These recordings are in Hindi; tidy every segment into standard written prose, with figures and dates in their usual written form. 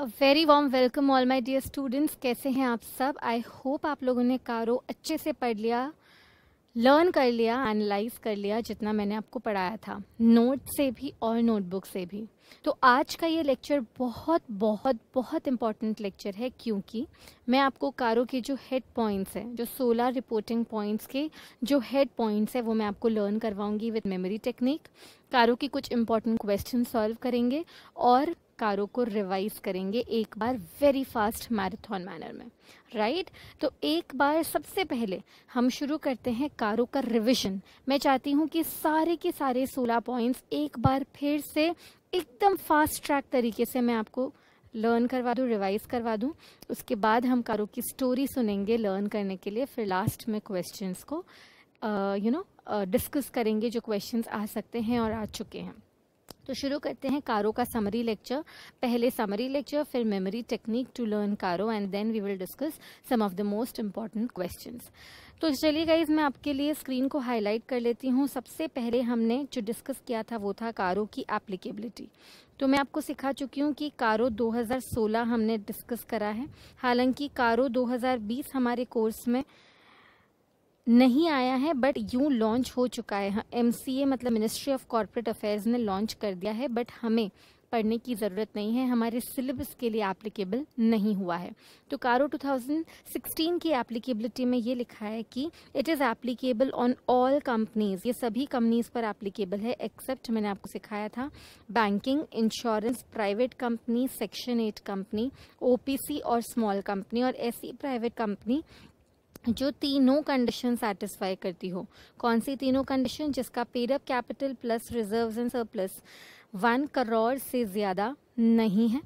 A very warm welcome all my dear students. कैसे हैं आप सब? आई होप आप लोगों ने कारो अच्छे से पढ़ लिया, लर्न कर लिया, एनालाइज कर लिया जितना मैंने आपको पढ़ाया था, नोट से भी और नोटबुक से भी। तो आज का ये लेक्चर बहुत बहुत बहुत इम्पॉर्टेंट लेक्चर है, क्योंकि मैं आपको कारो के जो हेड पॉइंट्स हैं, जो 16 रिपोर्टिंग पॉइंट्स के जो हेड पॉइंट्स हैं, वो मैं आपको लर्न करवाऊंगी विद मेमोरी टेक्निक। कारो की कुछ इंपॉर्टेंट क्वेश्चन सॉल्व करेंगे और कारो को रिवाइज करेंगे एक बार वेरी फास्ट मैराथन मैनर में, राइट? तो एक बार सबसे पहले हम शुरू करते हैं कारो का रिवीजन। मैं चाहती हूँ कि सारे के सारे 16 पॉइंट्स एक बार फिर से एकदम फास्ट ट्रैक तरीके से मैं आपको लर्न करवा दूँ, रिवाइज करवा दूँ। उसके बाद हम कारो की स्टोरी सुनेंगे लर्न करने के लिए, फिर लास्ट में क्वेश्चंस को डिस्कस करेंगे, जो क्वेश्चंस आ सकते हैं और आ चुके हैं। तो शुरू करते हैं कारो का समरी लेक्चर। पहले समरी लेक्चर, फिर memory technique to learn CARO, and then we will discuss some of the most important questions. तो चलिए गाइज, मैं आपके लिए स्क्रीन को हाईलाइट कर लेती हूँ। सबसे पहले हमने जो डिस्कस किया था वो था कारो की एप्लीकेबिलिटी। तो मैं आपको सिखा चुकी हूँ कि कारो 2016 हमने डिस्कस करा है। हालांकि कारो 2020 हमारे कोर्स में नहीं आया है, बट यूं लॉन्च हो चुका है। MCA मतलब मिनिस्ट्री ऑफ कॉर्पोरेट अफेयर्स ने लॉन्च कर दिया है, बट हमें पढ़ने की ज़रूरत नहीं है, हमारे सिलेबस के लिए एप्लीकेबल नहीं हुआ है। तो कारो 2016 की एप्लीकेबिलिटी में ये लिखा है कि it is applicable on all companies. ये सभी कंपनीज पर एप्लीकेबल है, एक्सेप्ट मैंने आपको सिखाया था banking, insurance, private company, section 8 company, OPC और स्मॉल कंपनी, और ऐसी प्राइवेट कंपनी जो तीनों कंडीशन सेटिस्फाई करती हो। कौन सी तीनों कंडीशन? जिसका paid up capital plus reserves and surplus 1 crore से ज़्यादा नहीं है।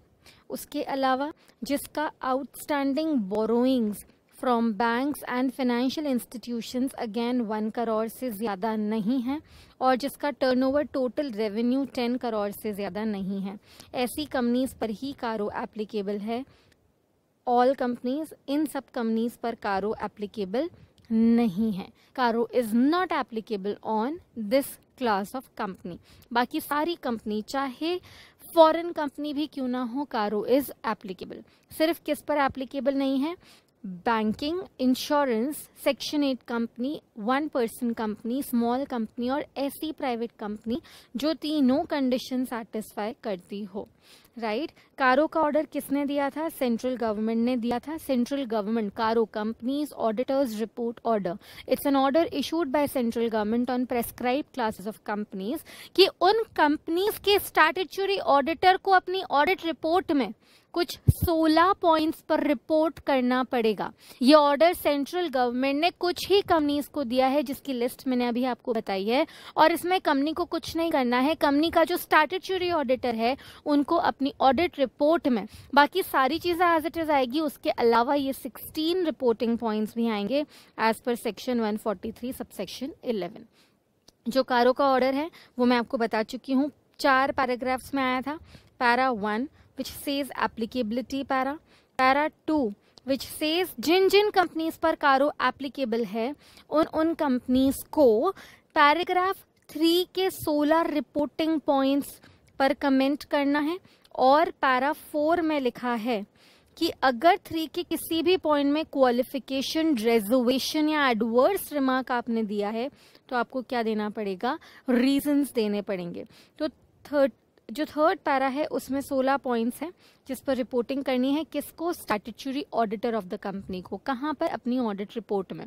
उसके अलावा जिसका outstanding borrowings from banks and financial institutions again 1 crore से ज़्यादा नहीं है, और जिसका टर्नओवर टोटल रेवेन्यू 10 करोड़ से ज़्यादा नहीं है। ऐसी कंपनीज पर ही कारो एप्लीकेबल है। ऑल कंपनीज, इन सब कंपनीज पर कारो एप्लीकेबल नहीं है। कारो is not applicable on this class of company. बाकी सारी कंपनी, चाहे फॉरेन कंपनी भी क्यों ना हो, कारो इज एप्लीकेबल। सिर्फ किस पर एप्लीकेबल नहीं है? Banking, insurance, section 8 company, 1 person company, small company और ऐसी प्राइवेट कंपनी जो तीनों कंडीशन सेटिस्फाई करती हो, राइट? कारो का ऑर्डर किसने दिया था? सेंट्रल गवर्नमेंट ने दिया था। सेंट्रल गवर्नमेंट कारो companies auditors report order, it's an order issued by central government on prescribed classes of companies, कि उन कंपनीज के स्टैट्यूटरी ऑडिटर को अपनी ऑडिट रिपोर्ट में कुछ 16 पॉइंट्स पर रिपोर्ट करना पड़ेगा। ये ऑर्डर सेंट्रल गवर्नमेंट ने कुछ ही कंपनीज को दिया है, जिसकी लिस्ट मैंने अभी आपको बताई है, और इसमें कंपनी को कुछ नहीं करना है। कंपनी का जो स्टैट्यूटरी ऑडिटर है उनको अपनी ऑडिट रिपोर्ट में बाकी सारी चीजें एज इट इज आएगी, उसके अलावा ये 16 रिपोर्टिंग पॉइंट्स भी आएंगे एज पर सेक्शन 143 सबसेक्शन 11। जो कारो का ऑर्डर है वो मैं आपको बता चुकी हूँ, 4 पैराग्राफ्स में आया था। Para 1 which says applicability para 2 which says जिन जिन कंपनीज पर कारो एप्लीकेबल है उन कंपनीज को पैराग्राफ 3 के 16 रिपोर्टिंग पॉइंट्स पर कमेंट करना है। और पैरा 4 में लिखा है कि अगर 3 के किसी भी पॉइंट में क्वालिफिकेशन, रिजर्वेशन या एडवर्स रिमार्क आपने दिया है तो आपको क्या देना पड़ेगा? रीजंस देने पड़ेंगे। तो थर्ड पैरा है उसमें 16 पॉइंट्स हैं जिस पर रिपोर्टिंग करनी है। किसको? Statutory auditor of the company को। कहाँ पर? अपनी ऑडिट रिपोर्ट में।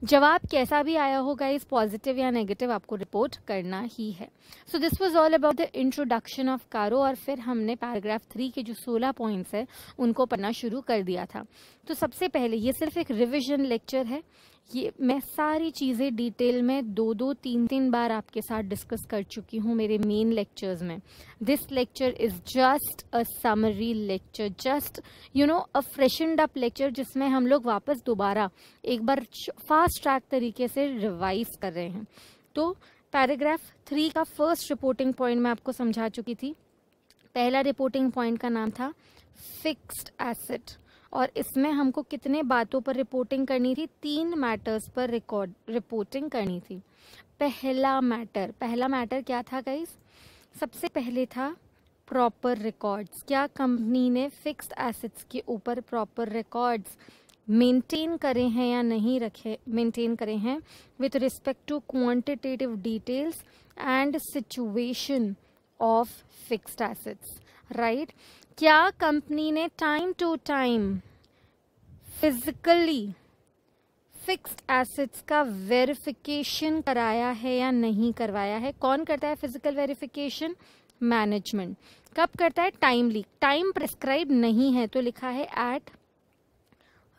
जवाब कैसा भी आया होगा, इस पॉजिटिव या नेगेटिव, आपको रिपोर्ट करना ही है। So this was all about the introduction of कारो, और फिर हमने पैराग्राफ 3 के जो 16 पॉइंट्स है उनको पढ़ना शुरू कर दिया था। तो सबसे पहले ये सिर्फ एक रिविजन लेक्चर है, ये मैं सारी चीज़ें डिटेल में 2-2, 3-3 बार आपके साथ डिस्कस कर चुकी हूँ मेरे मेन लेक्चर्स में। This lecture is just a summary lecture, just a freshened up lecture, जिसमें हम लोग वापस दोबारा एक बार फास्ट ट्रैक तरीके से रिवाइज कर रहे हैं। तो पैराग्राफ 3 का फर्स्ट रिपोर्टिंग पॉइंट मैं आपको समझा चुकी थी। पहला रिपोर्टिंग पॉइंट का नाम था फिक्स्ड एसेट, और इसमें हमको कितने बातों पर रिपोर्टिंग करनी थी? 3 मैटर्स पर रिपोर्टिंग करनी थी। पहला मैटर क्या था गाइस? सबसे पहले था प्रॉपर रिकॉर्ड्स, क्या कंपनी ने फिक्स्ड एसेट्स के ऊपर प्रॉपर रिकॉर्ड्स मेंटेन करे हैं या नहीं रखे मेंटेन करे हैं with respect to quantitative details and situation of fixed assets, right. क्या कंपनी ने time to time physically fixed assets का वेरिफिकेशन कराया है या नहीं करवाया है। कौन करता है फिजिकल वेरिफिकेशन? मैनेजमेंट। कब करता है? टाइमली। टाइम प्रिस्क्राइब नहीं है तो लिखा है एट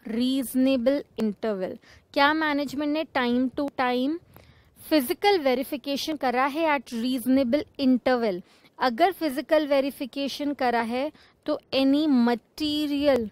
रीजनेबल इंटरवल। क्या मैनेजमेंट ने time to time physical verification करा है एट रीजनेबल इंटरवल? अगर फिजिकल वेरिफिकेशन करा है तो any material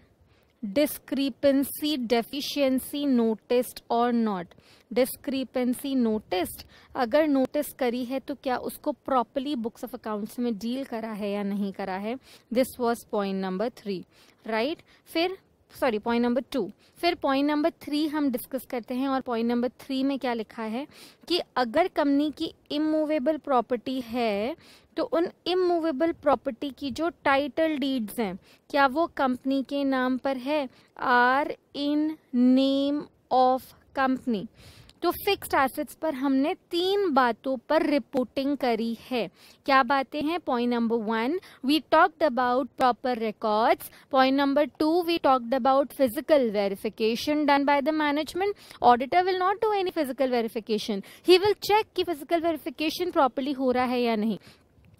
discrepancy deficiency noticed और नॉट? डिस्क्रिपेंसी नोटिस्ड, अगर नोटिस करी है तो क्या उसको प्रॉपर्ली बुक्स ऑफ अकाउंट्स में डील करा है या नहीं करा है? This was point number 3, right. फिर पॉइंट नंबर 2। फिर पॉइंट नंबर 3 हम डिस्कस करते हैं और पॉइंट नंबर 3 में क्या लिखा है कि अगर कंपनी की इमूवेबल प्रॉपर्टी है तो उन इमूवेबल प्रॉपर्टी की जो टाइटल डीड्स हैं क्या वो कंपनी के नाम पर है? Are in name of company. तो फिक्स्ड एसेट्स पर हमने 3 बातों पर रिपोर्टिंग करी है। क्या बातें हैं? Point number 1 we talked about proper records. Point number 2 we talked about physical verification done by the management. Auditor will not do any physical verification, he will check कि फिजिकल वेरिफिकेशन प्रॉपर्ली हो रहा है या नहीं।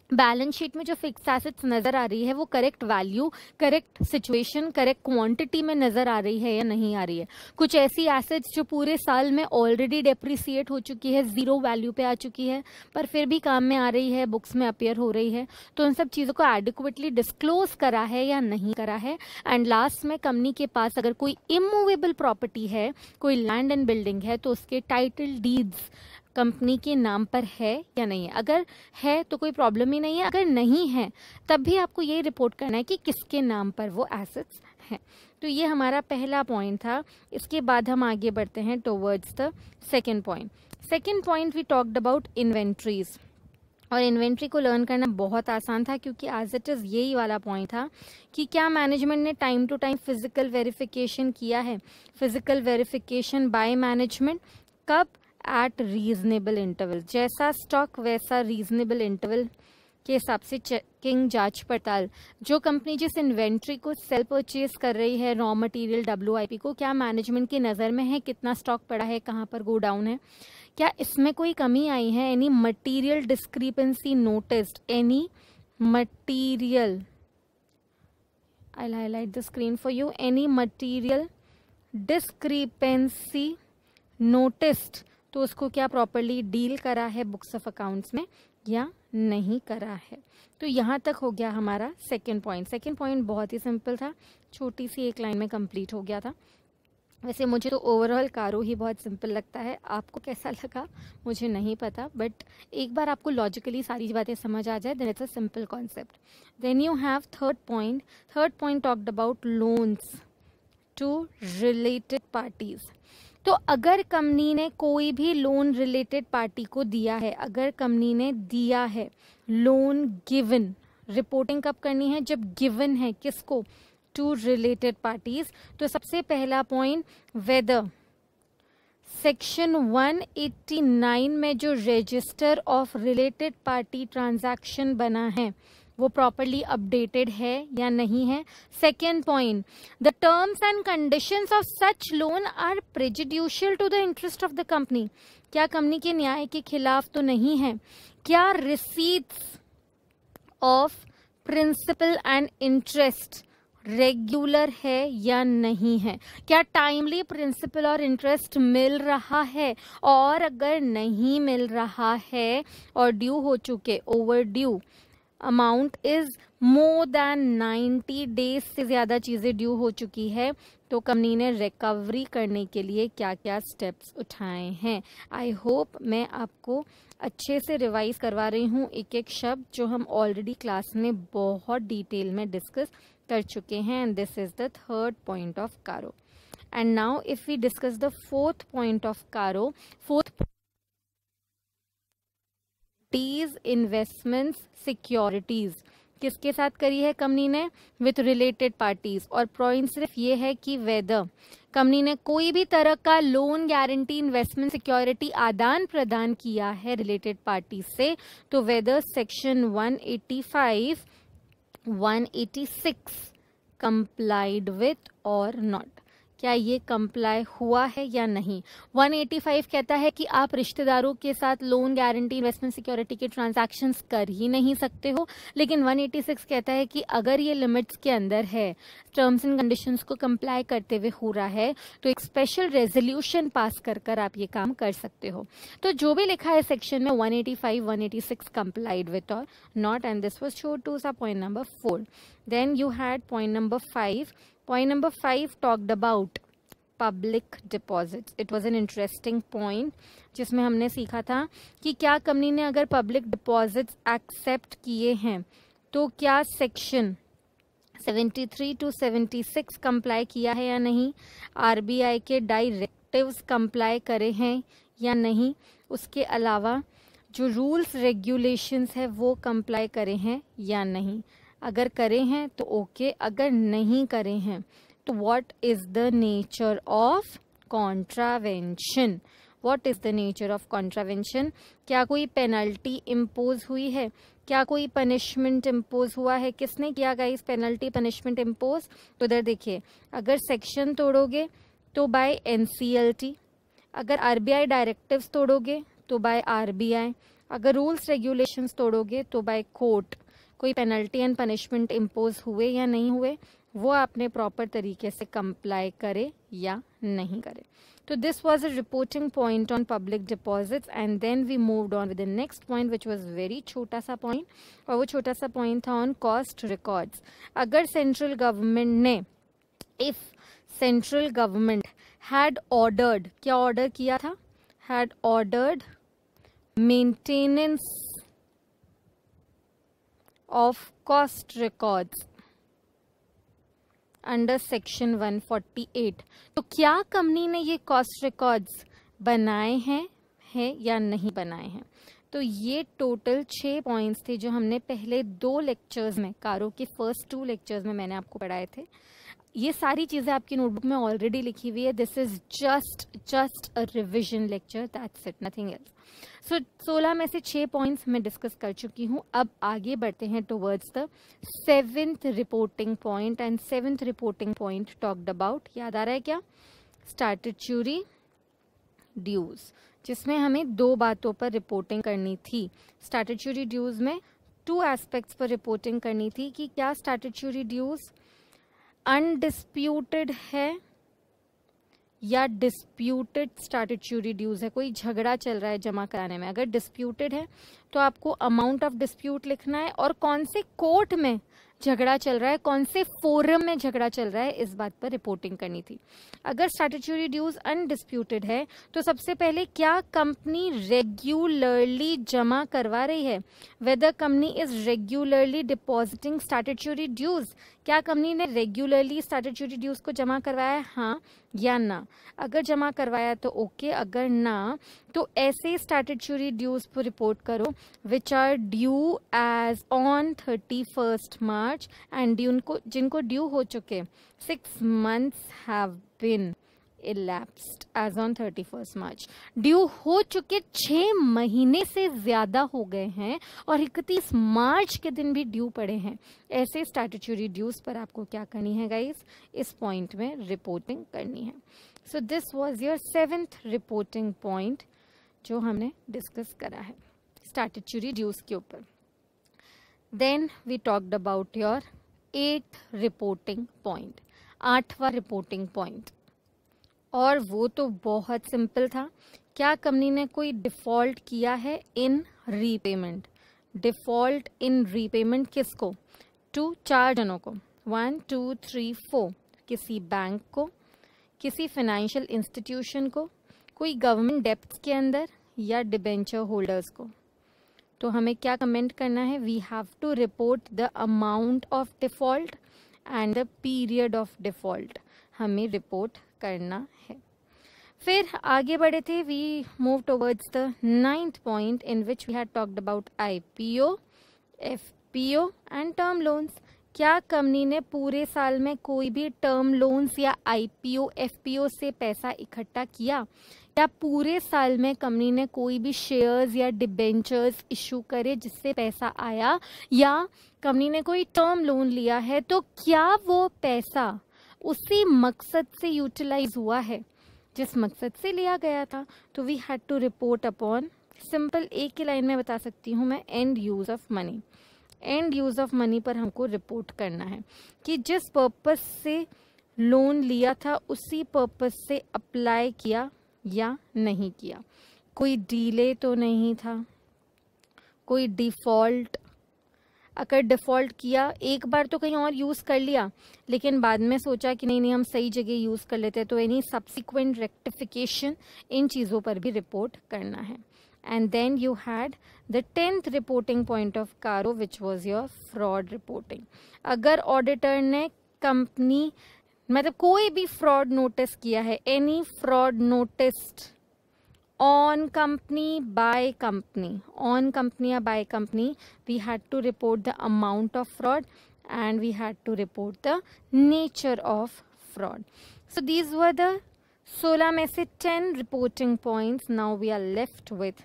बैलेंस शीट में जो फिक्स्ड एसेट्स नजर आ रही है वो correct value, correct situation, correct quantity में नजर आ रही है या नहीं आ रही है। कुछ ऐसी एसेट्स जो पूरे साल में ऑलरेडी डेप्रिसिएट हो चुकी है, 0 वैल्यू पे आ चुकी है, पर फिर भी काम में आ रही है, बुक्स में अपीयर हो रही है, तो उन सब चीजों को एडिक्वेटली डिस्क्लोज करा है या नहीं करा है। एंड लास्ट में कंपनी के पास अगर कोई इमूवेबल प्रॉपर्टी है, कोई लैंड एंड बिल्डिंग है, तो उसके टाइटल डीड्स कंपनी के नाम पर है या नहीं है। अगर है तो कोई प्रॉब्लम ही नहीं है, अगर नहीं है तब भी आपको ये रिपोर्ट करना है कि किसके नाम पर वो एसेट्स हैं। तो ये हमारा पहला पॉइंट था। इसके बाद हम आगे बढ़ते हैं towards the second point. Second point we talked about inventories. और इन्वेंट्री को लर्न करना बहुत आसान था क्योंकि एज इट इज़ यही वाला पॉइंट था कि क्या मैनेजमेंट ने time to time physical verification किया है। फिजिकल वेरिफिकेशन बाय मैनेजमेंट कब? At reasonable interval. जैसा स्टॉक वैसा रीजनेबल इंटरवल के हिसाब से चेकिंग, जांच पड़ताल। जो कंपनी जिस इन्वेंट्री को सेल परचेज कर रही है, रॉ मटेरियल WIP को, क्या मैनेजमेंट की नज़र में है कितना स्टॉक पड़ा है, कहाँ पर गो डाउन है, क्या इसमें कोई कमी आई है? Any material discrepancy noticed, any material, I will highlight the screen for you, any material discrepancy noticed, तो उसको क्या प्रॉपर्ली डील करा है बुक्स ऑफ अकाउंट्स में या नहीं करा है। तो यहाँ तक हो गया हमारा सेकेंड पॉइंट। सेकेंड पॉइंट बहुत ही सिंपल था, छोटी सी एक लाइन में कंप्लीट हो गया था। वैसे मुझे तो ओवरऑल कारो ही बहुत सिंपल लगता है, आपको कैसा लगा मुझे नहीं पता, बट एक बार आपको लॉजिकली सारी बातें समझ आ जाए then it's a simple concept. Then you have third point. Third point talked about loans to related parties. तो अगर कंपनी ने कोई भी लोन रिलेटेड पार्टी को दिया है, अगर कंपनी ने दिया है लोन गिवन, रिपोर्टिंग कब करनी है? जब गिवन है, किसको? To related parties. तो सबसे पहला पॉइंट, वेदर सेक्शन 189 में जो register of related party transaction बना है वो प्रॉपरली अपडेटेड है या नहीं है। Second point, the terms and conditions of such loan are prejudicial to the interest of the company. क्या कंपनी के न्याय के खिलाफ तो नहीं है? क्या receipts of principal and interest regular है या नहीं है? क्या टाइमली प्रिंसिपल और इंटरेस्ट मिल रहा है? और अगर नहीं मिल रहा है और ड्यू हो चुके, over due amount is more than 90 days से ज्यादा चीजें ड्यू हो चुकी है, तो कंपनी ने रिकवरी करने के लिए क्या क्या स्टेप्स उठाए हैं। आई होप मैं आपको अच्छे से रिवाइज करवा रही हूँ एक एक शब्द जो हम ऑलरेडी क्लास में बहुत डिटेल में डिस्कस कर चुके हैं। And this is the third point of CARO. And now if we discuss the fourth point of CARO, fourth investments securities. किसके साथ करी है कंपनी ने? With related parties. और पॉइंट सिर्फ ये है कि वेदर कंपनी ने कोई भी तरह का लोन, गारंटी, इन्वेस्टमेंट सिक्योरिटी आदान प्रदान किया है रिलेटेड पार्टीज से, तो वेदर सेक्शन 185, 186 कंप्लाइड विथ और नॉट, क्या ये कंप्लाई हुआ है या नहीं। 185 कहता है कि आप रिश्तेदारों के साथ लोन, गारंटी, इन्वेस्टमेंट सिक्योरिटी के ट्रांजैक्शंस कर ही नहीं सकते हो। लेकिन 186 कहता है कि अगर ये लिमिट्स के अंदर है, टर्म्स एंड कंडीशंस को कंप्लाई करते हुए हो रहा है, तो एक स्पेशल रेजोल्यूशन पास कर आप ये काम कर सकते हो। तो जो भी लिखा है सेक्शन में 185, 186 कंप्लाइड विथ और not, and this was show to सा point number 4. Then you had point number 5. Point number 5 talked about public deposits. It was an interesting point जिसमें हमने सीखा था कि क्या कंपनी ने अगर पब्लिक डिपॉजिट्स एक्सेप्ट किए हैं तो क्या सेक्शन 73 to 76 कंप्लाई किया है या नहीं, आरबीआई के डायरेक्टिव्स कंप्लाई करे हैं या नहीं, उसके अलावा जो रूल्स रेगुलेशंस है वो कंप्लाई करे हैं या नहीं। अगर करे हैं तो ओके, अगर नहीं करे हैं तो what is the nature of contravention. What is the nature of contravention, क्या कोई पेनल्टी इम्पोज हुई है, क्या कोई पनिशमेंट इम्पोज हुआ है, किसने किया गाइस पेनल्टी पनिशमेंट इम्पोज। तो इधर देखिए, अगर सेक्शन तोड़ोगे तो बाय एनसीएलटी, अगर आरबीआई डायरेक्टिव्स तोड़ोगे तो बाय आरबीआई, अगर रूल्स रेगुलेशंस तोड़ोगे तो बाय कोर्ट। कोई पेनल्टी एंड पनिशमेंट इम्पोज हुए या नहीं हुए, वो आपने प्रॉपर तरीके से कंप्लाई करे या नहीं करे। तो this was a reporting point on public deposits, and then we moved on with the next point which was very छोटा सा पॉइंट, और वो छोटा सा पॉइंट था ऑन कॉस्ट रिकॉर्ड्स। अगर सेंट्रल गवर्नमेंट ने, if central government had ordered, क्या ऑर्डर किया था, had ordered maintenance of cost records under section 148, तो क्या कंपनी ने ये कॉस्ट रिकॉर्ड्स बनाए हैं या नहीं बनाए हैं। तो ये टोटल 6 पॉइंट्स थे जो हमने पहले 2 लेक्चर्स में, कारो के फर्स्ट 2 लेक्चर्स में मैंने आपको पढ़ाए थे। ये सारी चीजें आपकी नोटबुक में ऑलरेडी लिखी हुई है। This is just a revision lecture, that's it, nothing else. So 16 में से 6 पॉइंट्स मैं डिस्कस कर चुकी हूँ। अब आगे बढ़ते हैं towards the 7th reporting point, and 7th reporting point talked about, याद आ रहा है क्या, स्टैट्यूटरी ड्यूज, जिसमें हमें 2 बातों पर रिपोर्टिंग करनी थी। स्टैट्यूटरी ड्यूज में 2 एस्पेक्ट्स पर रिपोर्टिंग करनी थी कि क्या स्टैट्यूटरी ड्यूज अनडिस्प्यूटेड है या डिस्प्यूटेड स्टैट्यूटरी ड्यूज है, कोई झगड़ा चल रहा है जमा कराने में। अगर डिस्प्यूटेड है तो आपको अमाउंट ऑफ डिस्प्यूट लिखना है और कौन से कोर्ट में झगड़ा चल रहा है, कौन से फोरम में झगड़ा चल रहा है, इस बात पर रिपोर्टिंग करनी थी। अगर स्टैट्यूटरी ड्यूज अनडिस्प्यूटेड है तो सबसे पहले क्या कंपनी रेगुलरली जमा करवा रही है, whether company is regularly depositing statutory dues, क्या कंपनी ने रेगुलरली स्टैट्यूटरी ड्यूज को जमा करवाया, हाँ या ना। अगर जमा करवाया तो ओके, अगर ना तो ऐसे स्टैट्यूटरी ड्यूज पर रिपोर्ट करो which are due as on 31st March and जिनको ड्यू हो चुके 6 months have been elapsed as on 31st March, due हो चुके 6 महीने से ज्यादा हो गए हैं और 31 मार्च के दिन भी ड्यू पड़े हैं, ऐसे स्टैट्यूटरी ड्यूज पर आपको क्या करनी है गाइस, इस पॉइंट में रिपोर्टिंग करनी है। So this was your 7th reporting point जो हमने डिस्कस करा है स्टैट्यूटरी ड्यूज के ऊपर। Then we talked about your 8th reporting point, 8वां रिपोर्टिंग पॉइंट, और वो तो बहुत सिंपल था, क्या कंपनी ने कोई डिफॉल्ट किया है इन रीपेमेंट। डिफॉल्ट इन रीपेमेंट किसको, 4 जनों को, 1 2 3 4, किसी बैंक को, किसी फाइनेंशियल इंस्टीट्यूशन को, कोई गवर्नमेंट डेप्ट्स के अंदर, या डिबेंचर होल्डर्स को। तो हमें क्या कमेंट करना है, we have to report the amount of default and the period of default, हमें रिपोर्ट करना है। फिर आगे बढ़े थे, we move towards the 9th point in which we had talked about IPO, FPO and term loans. क्या कंपनी ने पूरे साल में कोई भी टर्म लोन्स या आईपीओ एफपीओ से पैसा इकट्ठा किया? या पूरे साल में कंपनी ने कोई भी शेयर्स या डिबेंचर्स इशू करे जिससे पैसा आया? या कंपनी ने कोई टर्म लोन लिया है तो क्या वो पैसा उसी मकसद से यूटिलाइज हुआ है जिस मकसद से लिया गया था? तो we had to report upon, simple एक ही लाइन में बता सकती हूँ मैं, and use of money. And use of money पर हमको रिपोर्ट करना है कि जिस पर्पस से लोन लिया था उसी पर्पस से अप्लाई किया या नहीं किया। कोई डीले तो नहीं था, कोई डिफॉल्ट, अगर डिफॉल्ट किया एक बार तो कहीं और यूज़ कर लिया लेकिन बाद में सोचा कि नहीं हम सही जगह यूज़ कर लेते हैं, तो एनी सब्सिक्वेंट रेक्टिफिकेशन, इन चीज़ों पर भी रिपोर्ट करना है। And then you had the 10th reporting point of CARO which was your fraud reporting. अगर ऑडिटर ने कंपनी मतलब कोई भी फ्रॉड नोटिस किया है, any fraud noticed on company by company, on company or by company, we had to report the amount of fraud and we had to report the nature of fraud. So these were the 16 में से 10 reporting points. Now we are left with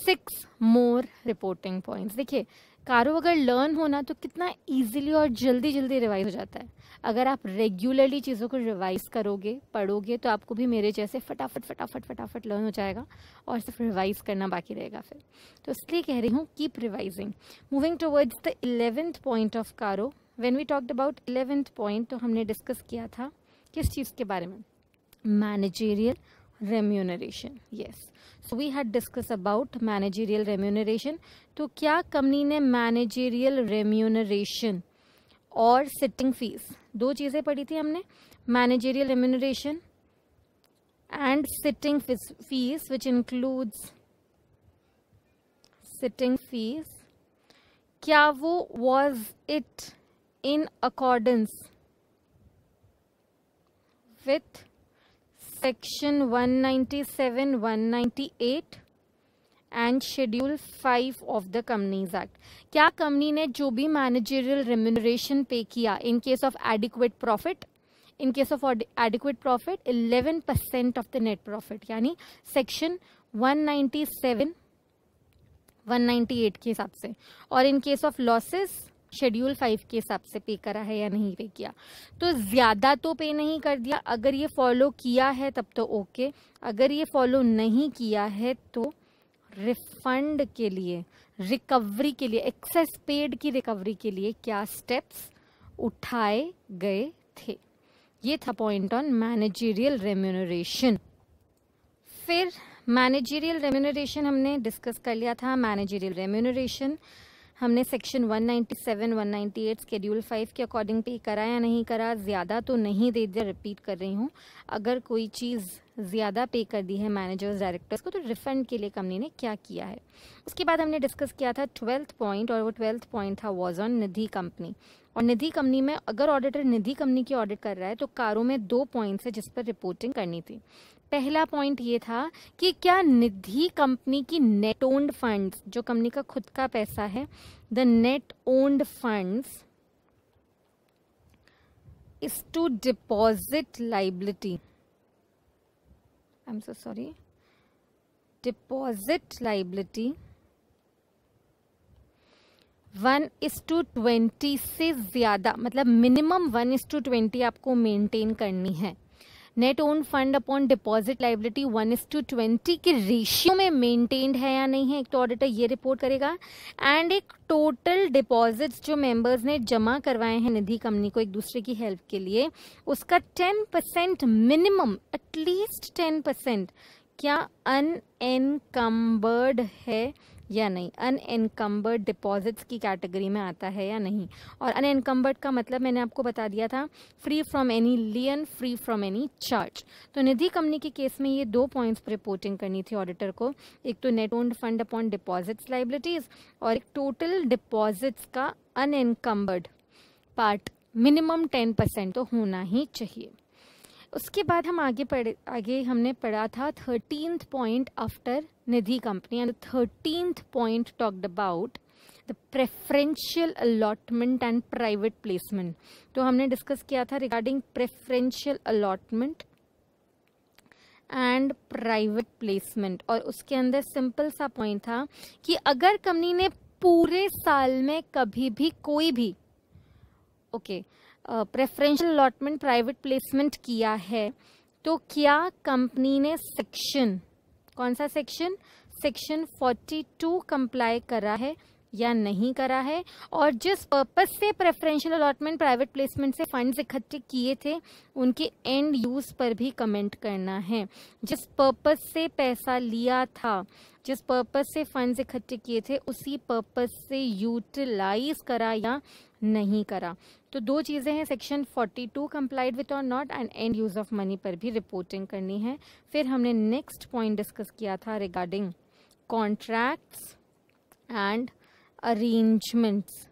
6 more reporting points. देखिए कारो अगर लर्न होना तो कितना इजीली और जल्दी जल्दी रिवाइज हो जाता है। अगर आप रेगुलरली चीज़ों को रिवाइज करोगे, पढ़ोगे, तो आपको भी मेरे जैसे फटाफट लर्न हो जाएगा और सिर्फ रिवाइज करना बाकी रहेगा फिर। तो इसलिए कह रही हूँ keep revising. Moving towards the 11th point of CARO. When we talked about 11th point तो हमने डिस्कस किया था किस चीज़ के बारे में? Managerial remuneration. Yes, so we had discuss about managerial remuneration. तो क्या कंपनी ने मैनेजेरियल रेम्यूनरेशन और सिटिंग फीस, दो चीज़ें पढ़ी थी हमने, managerial remuneration and sitting fees which includes sitting fees, क्या वो was it in accordance with section 197, 198 and schedule 5 of the companies act? क्या कंपनी ने जो भी मैनेजरियल रेम्यूनरेशन पे किया in case of adequate profit, in case of adequate profit 11% of the net profit, यानी सेक्शन 197, 198 के हिसाब से, और इन केस ऑफ लॉसेस शेड्यूल 5 के हिसाब से पे करा है या नहीं पे किया? तो ज्यादा तो पे नहीं कर दिया। अगर ये फॉलो किया है तब तो ओके, अगर ये फॉलो नहीं किया है तो रिफंड के लिए, रिकवरी के लिए, एक्सेस पेड की रिकवरी के लिए क्या स्टेप्स उठाए गए थे? ये था पॉइंट ऑन मैनेजेरियल रेम्यूनरेशन। फिर मैनेजेरियल रेम्यूनरेशन हमने डिस्कस कर लिया था। मैनेजेरियल रेम्यूनरेशन हमने सेक्शन 197, 198 शेड्यूल 5 के अकॉर्डिंग पे करा या नहीं करा? ज़्यादा तो नहीं दे दिया, रिपीट कर रही हूँ। अगर कोई चीज़ ज़्यादा पे कर दी है मैनेजर्स डायरेक्टर्स को तो रिफंड के लिए कंपनी ने क्या किया है? उसके बाद हमने डिस्कस किया था 12th पॉइंट, और वो 12th पॉइंट था वॉज ऑन निधि कंपनी। और निधि कंपनी में अगर ऑडिटर निधि कंपनी की ऑडिट कर रहा है तो कारो में 2 पॉइंट्स है जिस पर रिपोर्टिंग करनी थी। पहला पॉइंट ये था कि क्या निधि कंपनी की नेट ओन्ड फंड्स, जो कंपनी का खुद का पैसा है, the net owned funds is to deposit liability, I am so sorry, deposit liability 1:20 से ज्यादा, मतलब मिनिमम 1:20 आपको मेंटेन करनी है। Net own fund upon deposit liability 1:20 के रेशियो में मेंटेन्ड है या नहीं है, एक तो ऑडिटर ये रिपोर्ट करेगा। एंड एक टोटल डिपॉजिट्स जो मेंबर्स ने जमा करवाए हैं निधि कंपनी को एक दूसरे की हेल्प के लिए, उसका 10% मिनिमम, एटलीस्ट 10% क्या अनएनकम्बर्ड है या नहीं, अनएनकम्बर्ड डिपॉजिट्स की कैटेगरी में आता है या नहीं। और अनएनकम्बर्ड का मतलब मैंने आपको बता दिया था, free from any lien, free from any charge. तो निधि कंपनी के केस में ये 2 पॉइंट्स पर रिपोर्टिंग करनी थी ऑडिटर को, एक तो net owned fund upon deposits liabilities और एक टोटल डिपॉजिट्स का अनएनकम्बर्ड पार्ट मिनिमम 10% तो होना ही चाहिए। उसके बाद हम आगे हमने पढ़ा था 13th point after Nidhi company, and 13th point talked about the preferential allotment and private placement. तो हमने डिस्कस किया था regarding preferential allotment and private placement, और उसके अंदर सिंपल सा पॉइंट था कि अगर कंपनी ने पूरे साल में कभी भी कोई भी प्रेफरेंशियल अलॉटमेंट प्राइवेट प्लेसमेंट किया है तो क्या कंपनी ने सेक्शन, कौन सा सेक्शन, सेक्शन 42 कंप्लाई करा है या नहीं करा है, और जिस पर्पस से प्रेफरेंशियल अलॉटमेंट प्राइवेट प्लेसमेंट से फंड्स इकट्ठे किए थे उनके एंड यूज पर भी कमेंट करना है। जिस पर्पस से पैसा लिया था, जिस पर्पस से फंड्स इकट्ठे किए थे, उसी पर्पस से यूटिलाइज करा या नहीं करा। तो दो चीजें हैं, सेक्शन 42 कंप्लाइड विथ और not, and and use of money पर भी रिपोर्टिंग करनी है। फिर हमने नेक्स्ट पॉइंट डिस्कस किया था regarding contracts and arrangements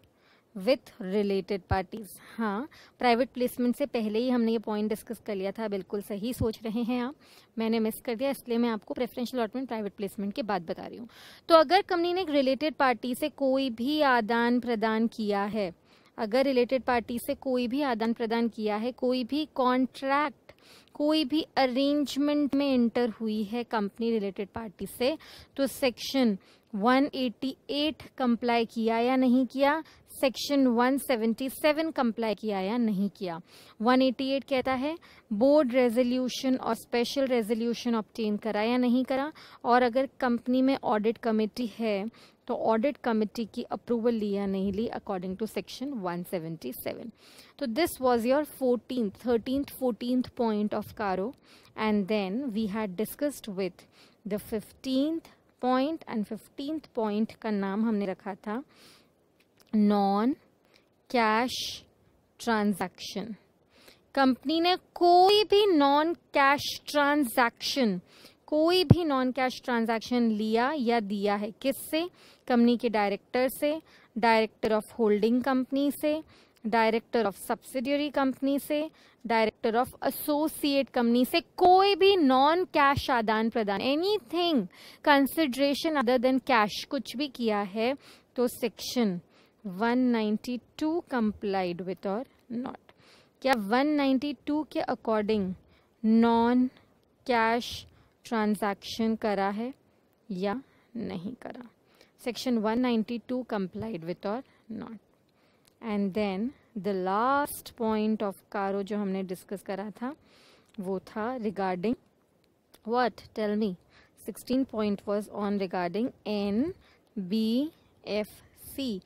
with related parties. हाँ, प्राइवेट प्लेसमेंट से पहले ही हमने ये पॉइंट डिस्कस कर लिया था, बिल्कुल सही सोच रहे हैं आप, मैंने मिस कर दिया, इसलिए मैं आपको प्रेफरेंशियल अलॉटमेंट प्राइवेट प्लेसमेंट के बाद बता रही हूँ। तो अगर कंपनी ने एक रिलेटेड पार्टी से कोई भी आदान प्रदान किया है, अगर रिलेटेड पार्टी से कोई भी आदान प्रदान किया है, कोई भी कॉन्ट्रैक्ट, कोई भी अरेंजमेंट में एंटर हुई है कंपनी रिलेटेड पार्टी से, तो सेक्शन 188 कंप्लाई किया या नहीं किया, सेक्शन 177 कंप्लाई किया या नहीं किया। 188 कहता है बोर्ड रेजोल्यूशन और स्पेशल रेजोल्यूशन ऑब्टेन करा या नहीं करा, और अगर कंपनी में ऑडिट कमेटी है तो ऑडिट कमेटी की अप्रूवल ली या नहीं ली अकॉर्डिंग टू सेक्शन 177। तो this was your 13th point of CARO, and then we had discussed with the 15th point, and 15th point का नाम हमने रखा था नॉन कैश ट्रांजैक्शन। कंपनी ने कोई भी नॉन कैश ट्रांजैक्शन, कोई भी नॉन कैश ट्रांजैक्शन लिया या दिया है, किससे, कंपनी के डायरेक्टर से, डायरेक्टर ऑफ होल्डिंग कंपनी से, डायरेक्टर ऑफ सब्सिडियरी कंपनी से, डायरेक्टर ऑफ एसोसिएट कंपनी से, कोई भी नॉन कैश आदान प्रदान, anything consideration other than cash, कुछ भी किया है तो सेक्शन 192 कंप्लाइड विथ और नॉट। क्या 192 के अकॉर्डिंग नॉन कैश ट्रांजैक्शन करा है या नहीं करा, सेक्शन 192 कंप्लाइड विथ और not. And then the last point of CARO जो हमने डिस्कस करा था वो था regarding what, tell me. 16 point was on regarding NBFC,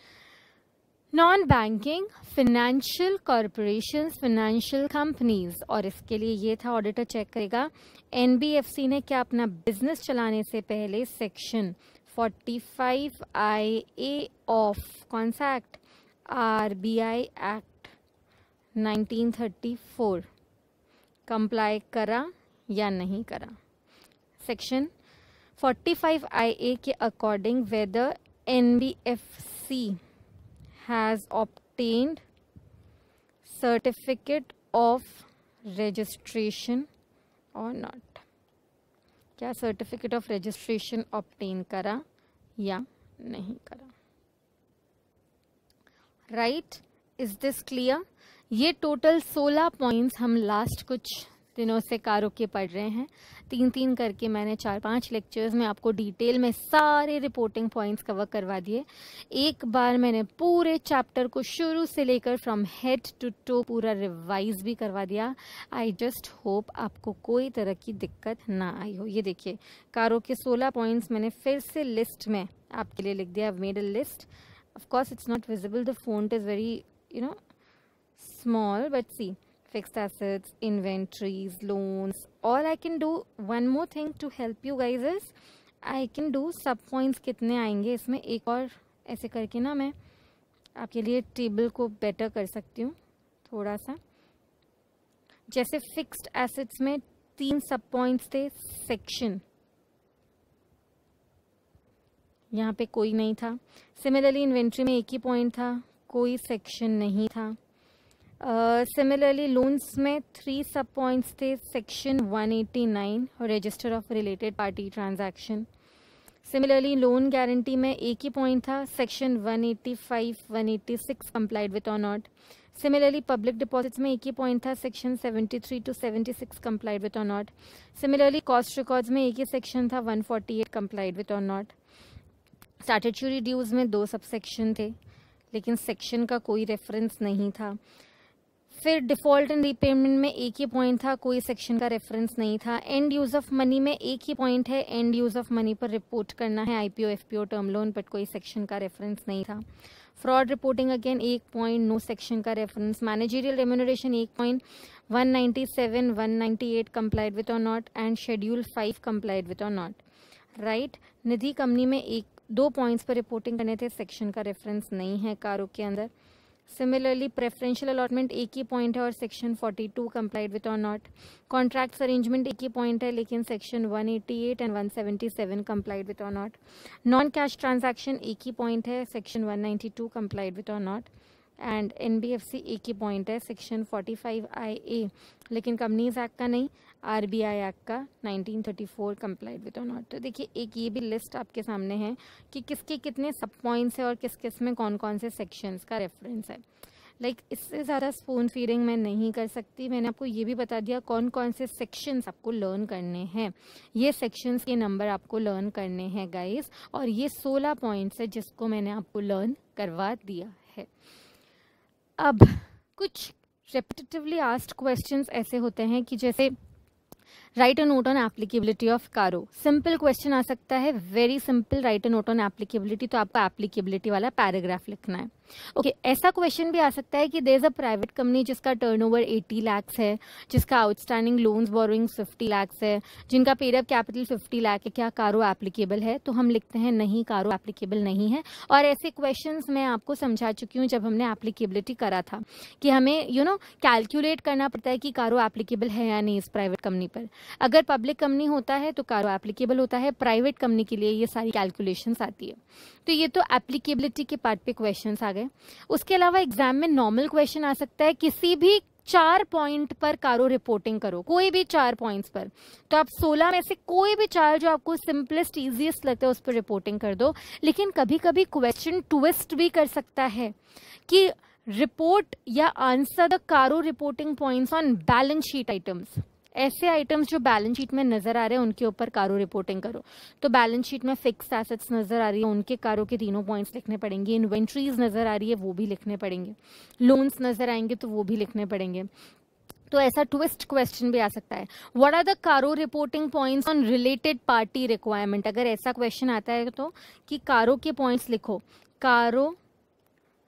non banking financial corporations, financial companies, और इसके लिए ये था ऑडिटर चेक करेगा NBFC ने क्या अपना बिजनेस चलाने से पहले सेक्शन 45IA ऑफ कौन सा एक्ट, RBI एक्ट 1934 कंप्लाई करा या नहीं करा। सेक्शन 45IA के according whether NBFC has obtained certificate of registration or not, क्या सर्टिफिकेट ऑफ रजिस्ट्रेशन ऑब्टेन करा या नहीं करा। Right, is this clear? ये टोटल 16 पॉइंट्स हम लास्ट कुछ दिनों से कारो के पढ़ रहे हैं, 3-3 करके मैंने 4-5 लेक्चर्स में आपको डिटेल में सारे रिपोर्टिंग पॉइंट्स कवर करवा दिए। एक बार मैंने पूरे चैप्टर को शुरू से लेकर फ्रॉम हेड टू टो पूरा रिवाइज भी करवा दिया। आई जस्ट होप आपको कोई तरह की दिक्कत ना आई हो। ये देखिए कारो के 16 पॉइंट्स मैंने फिर से लिस्ट में आपके लिए लिख दिया। I made a list, of course it's not visible, the font is very small, but see, fixed assets, inventories, loans. Or I can do one more thing to help you guys is I can do sub points कितने आएंगे इसमें, एक और ऐसे करके ना मैं आपके लिए टेबल को बेटर कर सकती हूँ थोड़ा सा। जैसे फिक्स्ड एसेट्स में 3 सब पॉइंट्स थे, सेक्शन यहाँ पे कोई नहीं था। सिमिलरली इन्वेंट्री में एक ही पॉइंट था, कोई सेक्शन नहीं था। सिमिलरली लोन्स में 3 सब पॉइंट्स थे, section 189 register of related party transaction. Similarly loan guarantee में एक ही पॉइंट था, सेक्शन 185, 186 कंप्लाइड विथ और नॉट. सिमिलरली पब्लिक डिपॉजिट्स में एक ही पॉइंट था, सेक्शन 73 to 76 कंप्लाइड विथ और नॉट. सिमिलरली कॉस्ट रिकॉर्ड्स में एक ही सेक्शन था, 148 कंप्लाइड विथ और नॉट. स्टैट्यूटरी ड्यूज में 2 सबसेक्शन थे, लेकिन सेक्शन का कोई रेफरेंस नहीं था. फिर डिफॉल्ट एंड रीपेमेंट में एक ही पॉइंट था, कोई सेक्शन का रेफरेंस नहीं था. एंड यूज ऑफ मनी में एक ही पॉइंट है, एंड यूज ऑफ मनी पर रिपोर्ट करना है IPO FPO term loan, but कोई सेक्शन का रेफरेंस नहीं था. फ्रॉड रिपोर्टिंग अगेन एक पॉइंट, नो सेक्शन का रेफरेंस. मैनेजरियल रेम्यूनरेशन एक पॉइंट, 197, 198 कंप्लाइड विथ और not, and schedule 5 complied with और नॉट. राइट. निधि कंपनी में 2 पॉइंट्स पर रिपोर्टिंग करने थे, सेक्शन का रेफरेंस नहीं है कारो के अंदर. सिमिलरली प्रेफरेंशियल अलॉटमेंट एक ही पॉइंट है और सेक्शन 42 कंप्लाइड विथ और नॉट. कॉन्ट्रैक्ट्स अरेंजमेंट एक ही पॉइंट है, लेकिन सेक्शन 188 एंड 177 कंप्लाइड विथ और नॉट. नॉन कैश ट्रांजैक्शन एक ही पॉइंट है, सेक्शन 192 कंप्लाइड विथ और नॉट. एंड एनबीएफसी एक ही पॉइंट है, सेक्शन 45 IA, लेकिन कंपनीज एक्ट का नहीं, आरबीआई एक्ट का 1934 कंप्लाइड विथ और नॉट. तो देखिए एक ये भी लिस्ट आपके सामने है कि किसके कितने सब पॉइंट्स है और किस किस में कौन कौन से सेक्शंस का रेफरेंस है. इससे ज़्यादा स्पून फीडिंग मैं नहीं कर सकती. मैंने आपको ये भी बता दिया कौन कौन से सेक्शंस आपको लर्न करने हैं. ये सेक्शंस के नंबर आपको लर्न करने हैं गाइस, और ये 16 पॉइंट्स है जिसको मैंने आपको लर्न करवा दिया है. अब कुछ रेपिटेटिवली आस्क्ड क्वेश्चंस ऐसे होते हैं कि जैसे right a note on applicability of कारो. सिंपल क्वेश्चन आ सकता है, very simple, right a note on applicability. तो आपको एप्लीकेबिलिटी वाला पैराग्राफ लिखना है. ओके, ऐसा क्वेश्चन भी आ सकता है कि there is a private company जिसका टर्नओवर 80 लाख है, जिसका आउटस्टैंडिंग लोन्स बोरोइंग्स 50 लाख है, जिनका पेड अप कैपिटल 50 लाख है, क्या कारो एप्लीकेबल है? तो हम लिखते हैं नहीं, कारो एप्लीकेबल नहीं है. और ऐसे क्वेश्चंस मैं आपको समझा चुकी हूँ जब हमने एप्लीकेबिलिटी करा था कि हमें कैलकुलेट करना पड़ता है कि कारो एप्लीकेबल है या नहीं इस प्राइवेट कंपनी पर. अगर पब्लिक कंपनी होता है तो कारो एप्लीकेबल होता है, प्राइवेट कंपनी के लिए ये सारी कैलकुलेशंस आती है. तो ये तो एप्लीकेबिलिटी के पार्ट पे क्वेश्चंस आ गए. उसके अलावा एग्जाम में नॉर्मल क्वेश्चन आ सकता है, किसी भी 4 पॉइंट पर कारो रिपोर्टिंग करो, कोई भी 4 पॉइंट्स पर. तो आप 16 में से कोई भी 4 जो आपको सिंपलेस्ट इजीएस्ट लगता है उस पर रिपोर्टिंग कर दो. लेकिन कभी कभी क्वेश्चन ट्विस्ट भी कर सकता है कि रिपोर्ट या आंसर द कारो reporting points on balance sheet items. ऐसे आइटम्स जो बैलेंस शीट में नजर आ रहे हैं उनके ऊपर कारो रिपोर्टिंग करो. तो बैलेंस शीट में फिक्स्ड एसेट्स नजर आ रही है, उनके कारो के तीनों पॉइंट्स लिखने पड़ेंगे. इन्वेंट्रीज नजर आ रही है, वो भी लिखने पड़ेंगे. लोन्स नजर आएंगे तो वो भी लिखने पड़ेंगे. तो ऐसा ट्विस्ट क्वेश्चन भी आ सकता है. व्हाट आर द कारो reporting points on related party requirement. अगर ऐसा क्वेश्चन आता है तो कि कारो के पॉइंट्स लिखो, कारो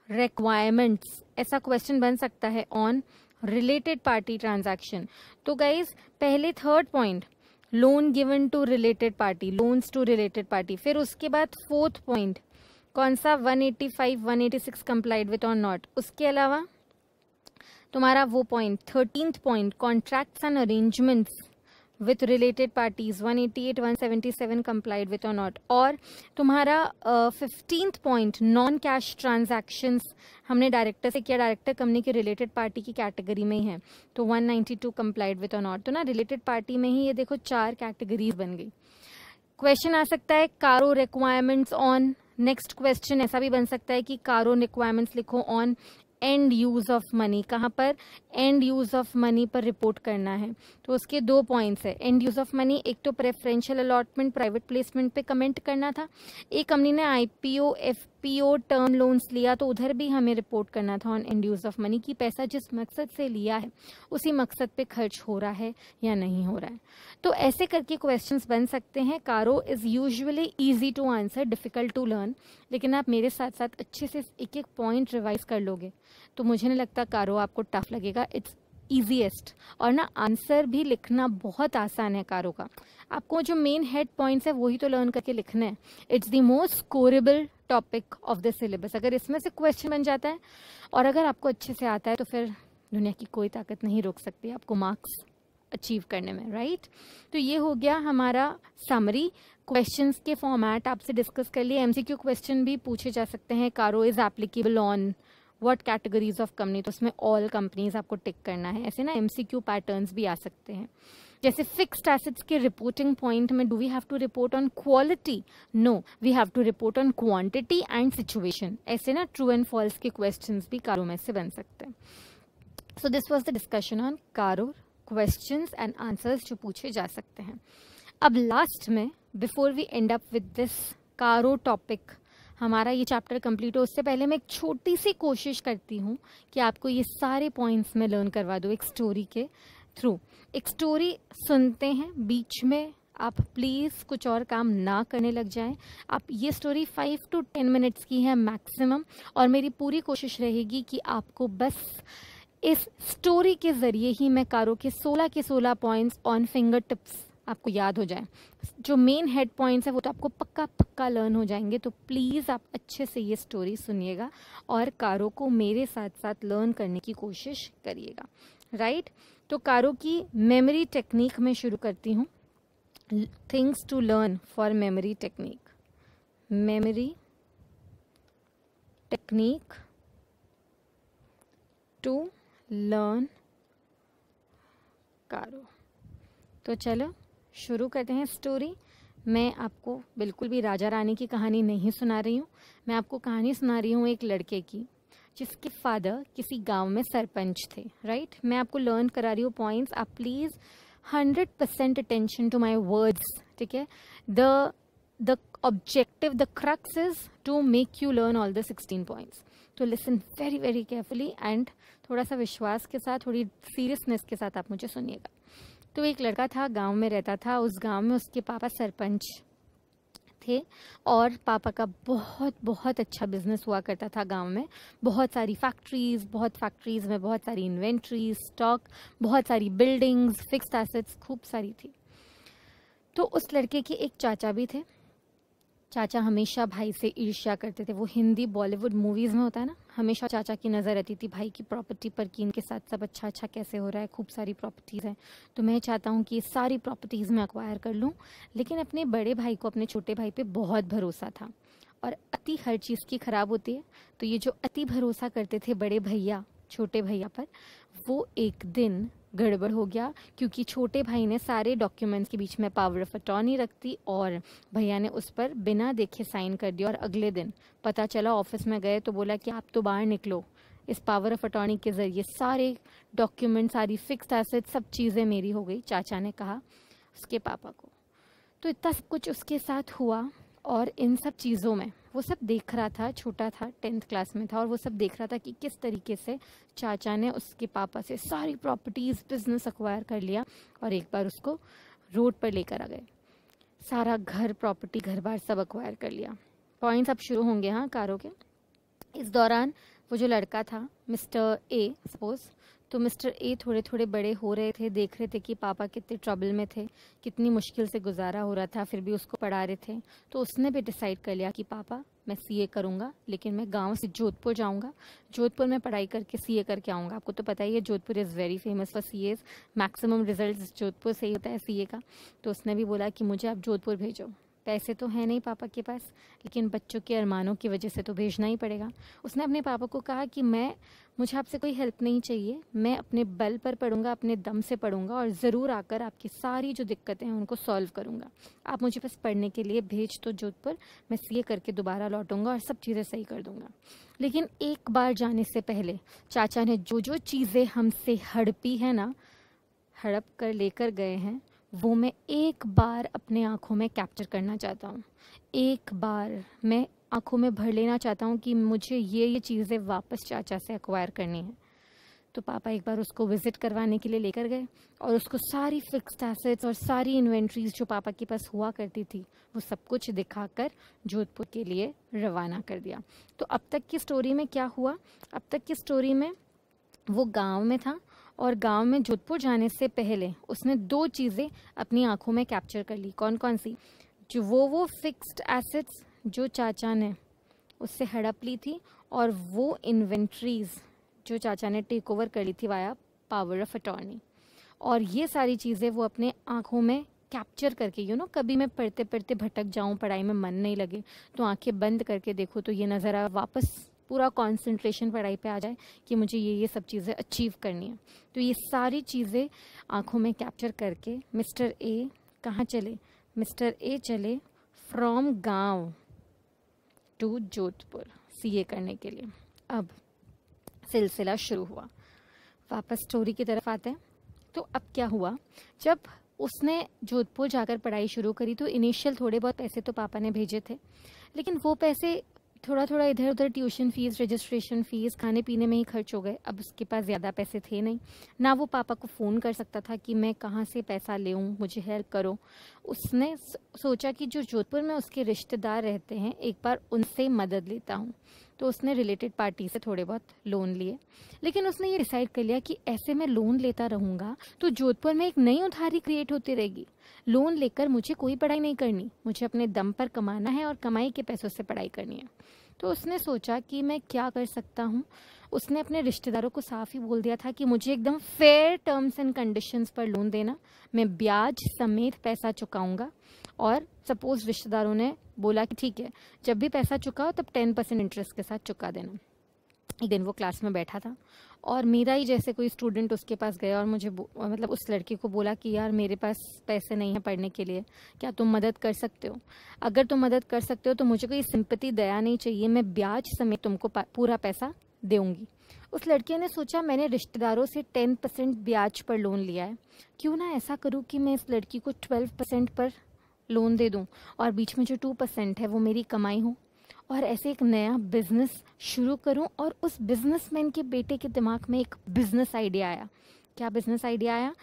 रिक्वायरमेंट्स, ऐसा क्वेश्चन बन सकता है ऑन रिलेटेड पार्टी ट्रांजैक्शन. तो गाइज पहले 3rd point, loan given to related party, loans to related party. फिर उसके बाद 4th पॉइंट कौन सा, 185, 186 कंप्लाइड विथ और नॉट. उसके अलावा तुम्हारा वो point 13th point, contracts and arrangements with related parties, 188, 177 complied with और नॉट. और तुम्हारा 15th point, non cash transactions हमने डायरेक्टर से किया, डायरेक्टर कंपनी के रिलेटेड पार्टी की कैटेगरी में ही है, तो 192 कंप्लाइड विथ और नॉट. तो ना रिलेटेड पार्टी में ही ये देखो 4 कैटेगरीज बन गई. क्वेश्चन आ सकता है कारो रिक्वायरमेंट्स ऑन. नेक्स्ट क्वेश्चन ऐसा भी बन सकता है कि कारो रिक्वायरमेंट्स लिखो on and use of money. कहाँ पर? एंड यूज ऑफ मनी पर रिपोर्ट करना है. तो उसके 2 पॉइंट्स है एंड यूज ऑफ मनी. एक तो प्रेफरेंशियल अलॉटमेंट प्राइवेट प्लेसमेंट पे कमेंट करना था, एक कंपनी ने आईपीओ एफपीओ टर्म लोन्स लिया तो उधर भी हमें रिपोर्ट करना था on and use of money कि पैसा जिस मकसद से लिया है उसी मकसद पे खर्च हो रहा है या नहीं हो रहा है. तो ऐसे करके क्वेश्चंस बन सकते हैं. CARO is usually easy to answer, difficult to learn. लेकिन आप मेरे साथ साथ अच्छे से एक एक पॉइंट रिवाइज कर लोगे तो मुझे नहीं लगता कारो आपको टफ लगेगा. It's easiest. और ना आंसर भी लिखना बहुत आसान है कारो का. आपको जो मेन हेड पॉइंट्स है वही तो लर्न करके लिखना है. It's the most scorable topic of the syllabus. अगर इसमें से क्वेश्चन बन जाता है और अगर आपको अच्छे से आता है तो फिर दुनिया की कोई ताकत नहीं रोक सकती आपको मार्क्स अचीव करने में, राइट. तो ये हो गया हमारा समरी. क्वेश्चंस के फॉर्मेट आपसे डिस्कस कर लिए. एमसीक्यू क्वेश्चन भी पूछे जा सकते हैं. CARO is applicable on what categories of company, तो उसमें ऑल कंपनीज आपको टिक करना है. ऐसे ना एमसीक्यू पैटर्न्स भी आ सकते हैं. जैसे फिक्स्ड एसेट्स के रिपोर्टिंग पॉइंट में do we have to report on quality? No, we have to report on quantity and situation. ऐसे ना ट्रू एंड फॉल्स के क्वेश्चंस भी कारो में से बन सकते हैं। So this was the discussion on CARO questions and answers जो पूछे जा सकते हैं। अब लास्ट में before we end up with this CARO topic, हमारा ये चैप्टर कंप्लीट हो उससे पहले मैं एक छोटी सी कोशिश करती हूँ कि आपको ये सारे पॉइंट्स में लर्न करवा दूँ एक स्टोरी के थ्रू। एक स्टोरी सुनते हैं, बीच में आप प्लीज़ कुछ और काम ना करने लग जाएं। आप ये स्टोरी 5 to 10 मिनट्स की है मैक्सिमम, और मेरी पूरी कोशिश रहेगी कि आपको बस इस स्टोरी के ज़रिए ही मैं कारो के 16 के 16 पॉइंट्स ऑन फिंगर टिप्स आपको याद हो जाए। जो मेन हेड पॉइंट्स है वो तो आपको पक्का पक्का लर्न हो जाएंगे। तो प्लीज़ आप अच्छे से ये स्टोरी सुनिएगा और कारो को मेरे साथ साथ लर्न करने की कोशिश करिएगा, राइट? तो कारो की मेमोरी टेक्निक में शुरू करती हूँ। Things to learn for memory technique. Memory technique to learn CARO. तो चलो शुरू करते हैं स्टोरी। मैं आपको बिल्कुल भी राजा रानी की कहानी नहीं सुना रही हूँ, मैं आपको कहानी सुना रही हूँ एक लड़के की जिसके फादर किसी गांव में सरपंच थे, राइट? मैं आपको लर्न करा रही हूँ पॉइंट्स। आप please 100% attention to my words, ठीक है? The objective, the crux is to make you learn all the 16 points. तो listen very very carefully and थोड़ा सा विश्वास के साथ, थोड़ी सीरियसनेस के साथ आप मुझे सुनिएगा। तो एक लड़का था, गांव में रहता था। उस गांव में उसके पापा सरपंच थे और पापा का बहुत बहुत अच्छा बिजनेस हुआ करता था गांव में। बहुत सारी फैक्ट्रीज में बहुत सारी इन्वेंट्रीज, स्टॉक, बहुत सारी बिल्डिंग्स, फिक्स्ड एसेट्स खूब सारी थी। तो उस लड़के के एक चाचा भी थे। चाचा हमेशा भाई से ईर्ष्या करते थे। वो हिंदी बॉलीवुड मूवीज़ में होता है ना, हमेशा चाचा की नज़र रहती थी भाई की प्रॉपर्टी पर कि इनके साथ सब अच्छा अच्छा कैसे हो रहा है, खूब सारी प्रॉपर्टीज़ हैं, तो मैं चाहता हूँ कि ये सारी प्रॉपर्टीज़ मैं अक्वायर कर लूँ। लेकिन अपने बड़े भाई को, अपने छोटे भाई पे बहुत भरोसा था, और अति हर चीज़ की ख़राब होती है। तो ये जो अति भरोसा करते थे बड़े भैया छोटे भैया पर, वो एक दिन गड़बड़ हो गया, क्योंकि छोटे भाई ने सारे डॉक्यूमेंट्स के बीच में पावर ऑफ अटॉर्नी रख दी और भैया ने उस पर बिना देखे साइन कर दिया। और अगले दिन पता चला, ऑफिस में गए तो बोला कि आप तो बाहर निकलो, इस पावर ऑफ अटॉर्नी के ज़रिए सारे डॉक्यूमेंट, सारी फिक्स्ड एसेट, सब चीज़ें मेरी हो गई, चाचा ने कहा उसके पापा को। तो इतना सब कुछ उसके साथ हुआ, और इन सब चीज़ों में वो सब देख रहा था, छोटा था, 10th क्लास में था, और वो सब देख रहा था कि किस तरीके से चाचा ने उसके पापा से सारी प्रॉपर्टीज़, बिजनेस अक्वायर कर लिया और एक बार उसको रोड पर लेकर आ गए। सारा घर, प्रॉपर्टी, घर बार सब अक्वायर कर लिया। पॉइंट्स अब शुरू होंगे हाँ कारों के। इस दौरान वो जो लड़का था, मिस्टर ए सपोज, तो मिस्टर ए थोड़े थोड़े बड़े हो रहे थे, देख रहे थे कि पापा कितने ट्रबल में थे, कितनी मुश्किल से गुजारा हो रहा था, फिर भी उसको पढ़ा रहे थे। तो उसने भी डिसाइड कर लिया कि पापा मैं सीए करूँगा, लेकिन मैं गांव से जोधपुर जाऊँगा, जोधपुर में पढ़ाई करके सीए करके आऊँगा। आपको तो पता ही है Jodhpur is very famous for CEOs, maximum result Jodhpur से ही होता है सीए का। तो उसने भी बोला कि मुझे आप जोधपुर भेजो। पैसे तो है नहीं पापा के पास, लेकिन बच्चों के अरमानों की वजह से तो भेजना ही पड़ेगा। उसने अपने पापा को कहा कि मुझे आपसे कोई हेल्प नहीं चाहिए, मैं अपने बल पर पढ़ूंगा, अपने दम से पढ़ूंगा, और ज़रूर आकर आपकी सारी जो दिक्कतें हैं उनको सॉल्व करूंगा। आप मुझे बस पढ़ने के लिए भेज तो जोधपुर, मैं सीए करके दोबारा लौटूंगा और सब चीज़ें सही कर दूंगा। लेकिन एक बार जाने से पहले चाचा ने जो जो चीज़ें हमसे हड़पी है ना, हड़प कर लेकर गए हैं, वो मैं एक बार अपने आँखों में कैप्चर करना चाहता हूँ। एक बार मैं आँखों में भर लेना चाहता हूँ कि मुझे ये चीज़ें वापस चाचा से एक्वायर करनी है। तो पापा एक बार उसको विज़िट करवाने के लिए लेकर गए और उसको सारी फिक्स्ड एसेट्स और सारी इन्वेंट्रीज जो पापा के पास हुआ करती थी वो सब कुछ दिखाकर जोधपुर के लिए रवाना कर दिया। तो अब तक की स्टोरी में क्या हुआ? अब तक की स्टोरी में वो गांव में था और गांव में जोधपुर जाने से पहले उसने दो चीज़ें अपनी आंखों में कैप्चर कर ली। कौन कौन सी? जो वो फिक्स्ड एसेट्स जो चाचा ने उससे हड़प ली थी, और वो इन्वेंट्रीज जो चाचा ने टेक ओवर कर ली थी वाया पावर ऑफ अटॉर्नी। और ये सारी चीज़ें वो अपने आंखों में कैप्चर करके, कभी मैं पढ़ते पढ़ते भटक जाऊँ, पढ़ाई में मन नहीं लगे, तो आंखें बंद करके देखो तो ये नज़ारा वापस पूरा कंसंट्रेशन पढ़ाई पे आ जाए कि मुझे ये सब चीज़ें अचीव करनी है। तो ये सारी चीज़ें आंखों में कैप्चर करके मिस्टर ए कहाँ चले? मिस्टर ए चले फ्रॉम गांव टू जोधपुर सीए करने के लिए। अब सिलसिला शुरू हुआ। वापस स्टोरी की तरफ आते हैं। तो अब क्या हुआ, जब उसने जोधपुर जाकर पढ़ाई शुरू करी तो इनिशियल थोड़े बहुत पैसे तो पापा ने भेजे थे, लेकिन वो पैसे थोड़ा थोड़ा इधर उधर ट्यूशन फीस, रजिस्ट्रेशन फीस, खाने पीने में ही खर्च हो गए। अब उसके पास ज़्यादा पैसे थे नहीं, ना वो पापा को फ़ोन कर सकता था कि मैं कहाँ से पैसा ले आऊँ, मुझे हेल्प करो। उसने सोचा कि जो जोधपुर में उसके रिश्तेदार रहते हैं एक बार उनसे मदद लेता हूँ। तो उसने रिलेटेड पार्टी से थोड़े बहुत लोन लिए, लेकिन उसने ये डिसाइड कर लिया कि ऐसे मैं लोन लेता रहूँगा तो जोधपुर में एक नई उधारी क्रिएट होती रहेगी। लोन लेकर मुझे कोई पढ़ाई नहीं करनी, मुझे अपने दम पर कमाना है और कमाई के पैसों से पढ़ाई करनी है। तो उसने सोचा कि मैं क्या कर सकता हूँ। उसने अपने रिश्तेदारों को साफ ही बोल दिया था कि मुझे एकदम फेयर टर्म्स एंड कंडीशंस पर लोन देना, मैं ब्याज समेत पैसा चुकाऊंगा। और सपोज रिश्तेदारों ने बोला कि ठीक है, जब भी पैसा चुकाओ तब 10% इंटरेस्ट के साथ चुका देना। एक दिन वो क्लास में बैठा था और मेरा ही जैसे कोई स्टूडेंट उसके पास गया और मुझे मतलब उस लड़की को बोला कि यार मेरे पास पैसे नहीं है पढ़ने के लिए, क्या तुम मदद कर सकते हो? अगर तुम मदद कर सकते हो तो मुझे कोई सिंपैथी, दया नहीं चाहिए, मैं ब्याज समेत तुमको पूरा पैसा दूंगी। उस लड़के ने सोचा मैंने रिश्तेदारों से 10% ब्याज पर लोन लिया है, क्यों ना ऐसा करूँ कि मैं इस लड़की को 12% पर लोन दे दूँ और बीच में जो 2% है वो मेरी कमाई हो, और ऐसे एक नया बिजनेस शुरू करूं। और उस बिजनेसमैन के बेटे के दिमाग में एक बिजनेस आइडिया आया। क्या बिजनेस आइडिया आया?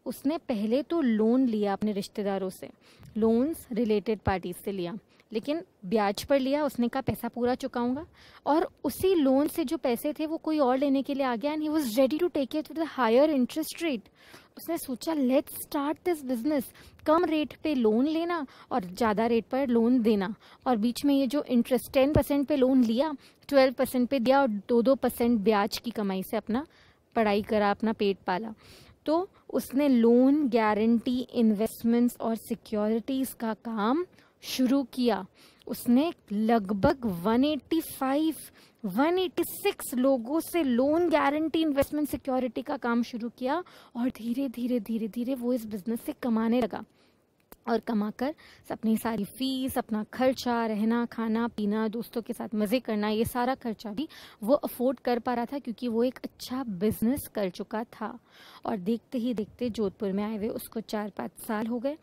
उसने पहले तो लोन लिया अपने रिश्तेदारों से, लोन्स रिलेटेड पार्टीज से लिया, लेकिन ब्याज पर लिया। उसने कहा पैसा पूरा चुकाऊंगा, और उसी लोन से जो पैसे थे वो कोई और लेने के लिए आ गया and he was ready to take it with the higher interest rate. उसने सोचा लेट्स स्टार्ट दिस बिजनेस, कम रेट पे लोन लेना और ज़्यादा रेट पर लोन देना, और बीच में ये जो इंटरेस्ट 10% पे लोन लिया, 12% पे दिया और 2% ब्याज की कमाई से अपना पढ़ाई करा, अपना पेट पाला। तो उसने लोन, गारंटी, इन्वेस्टमेंट्स और सिक्योरिटीज़ का काम शुरू किया। उसने लगभग 186 लोगों से लोन, गारंटी, इन्वेस्टमेंट, सिक्योरिटी का काम शुरू किया और धीरे धीरे धीरे धीरे वो इस बिजनेस से कमाने लगा। और कमाकर अपनी सारी फीस, अपना खर्चा, रहना, खाना, पीना, दोस्तों के साथ मज़े करना, ये सारा खर्चा भी वो अफोर्ड कर पा रहा था क्योंकि वो एक अच्छा बिजनेस कर चुका था। और देखते ही देखते जोधपुर में आए हुए उसको 4-5 साल हो गए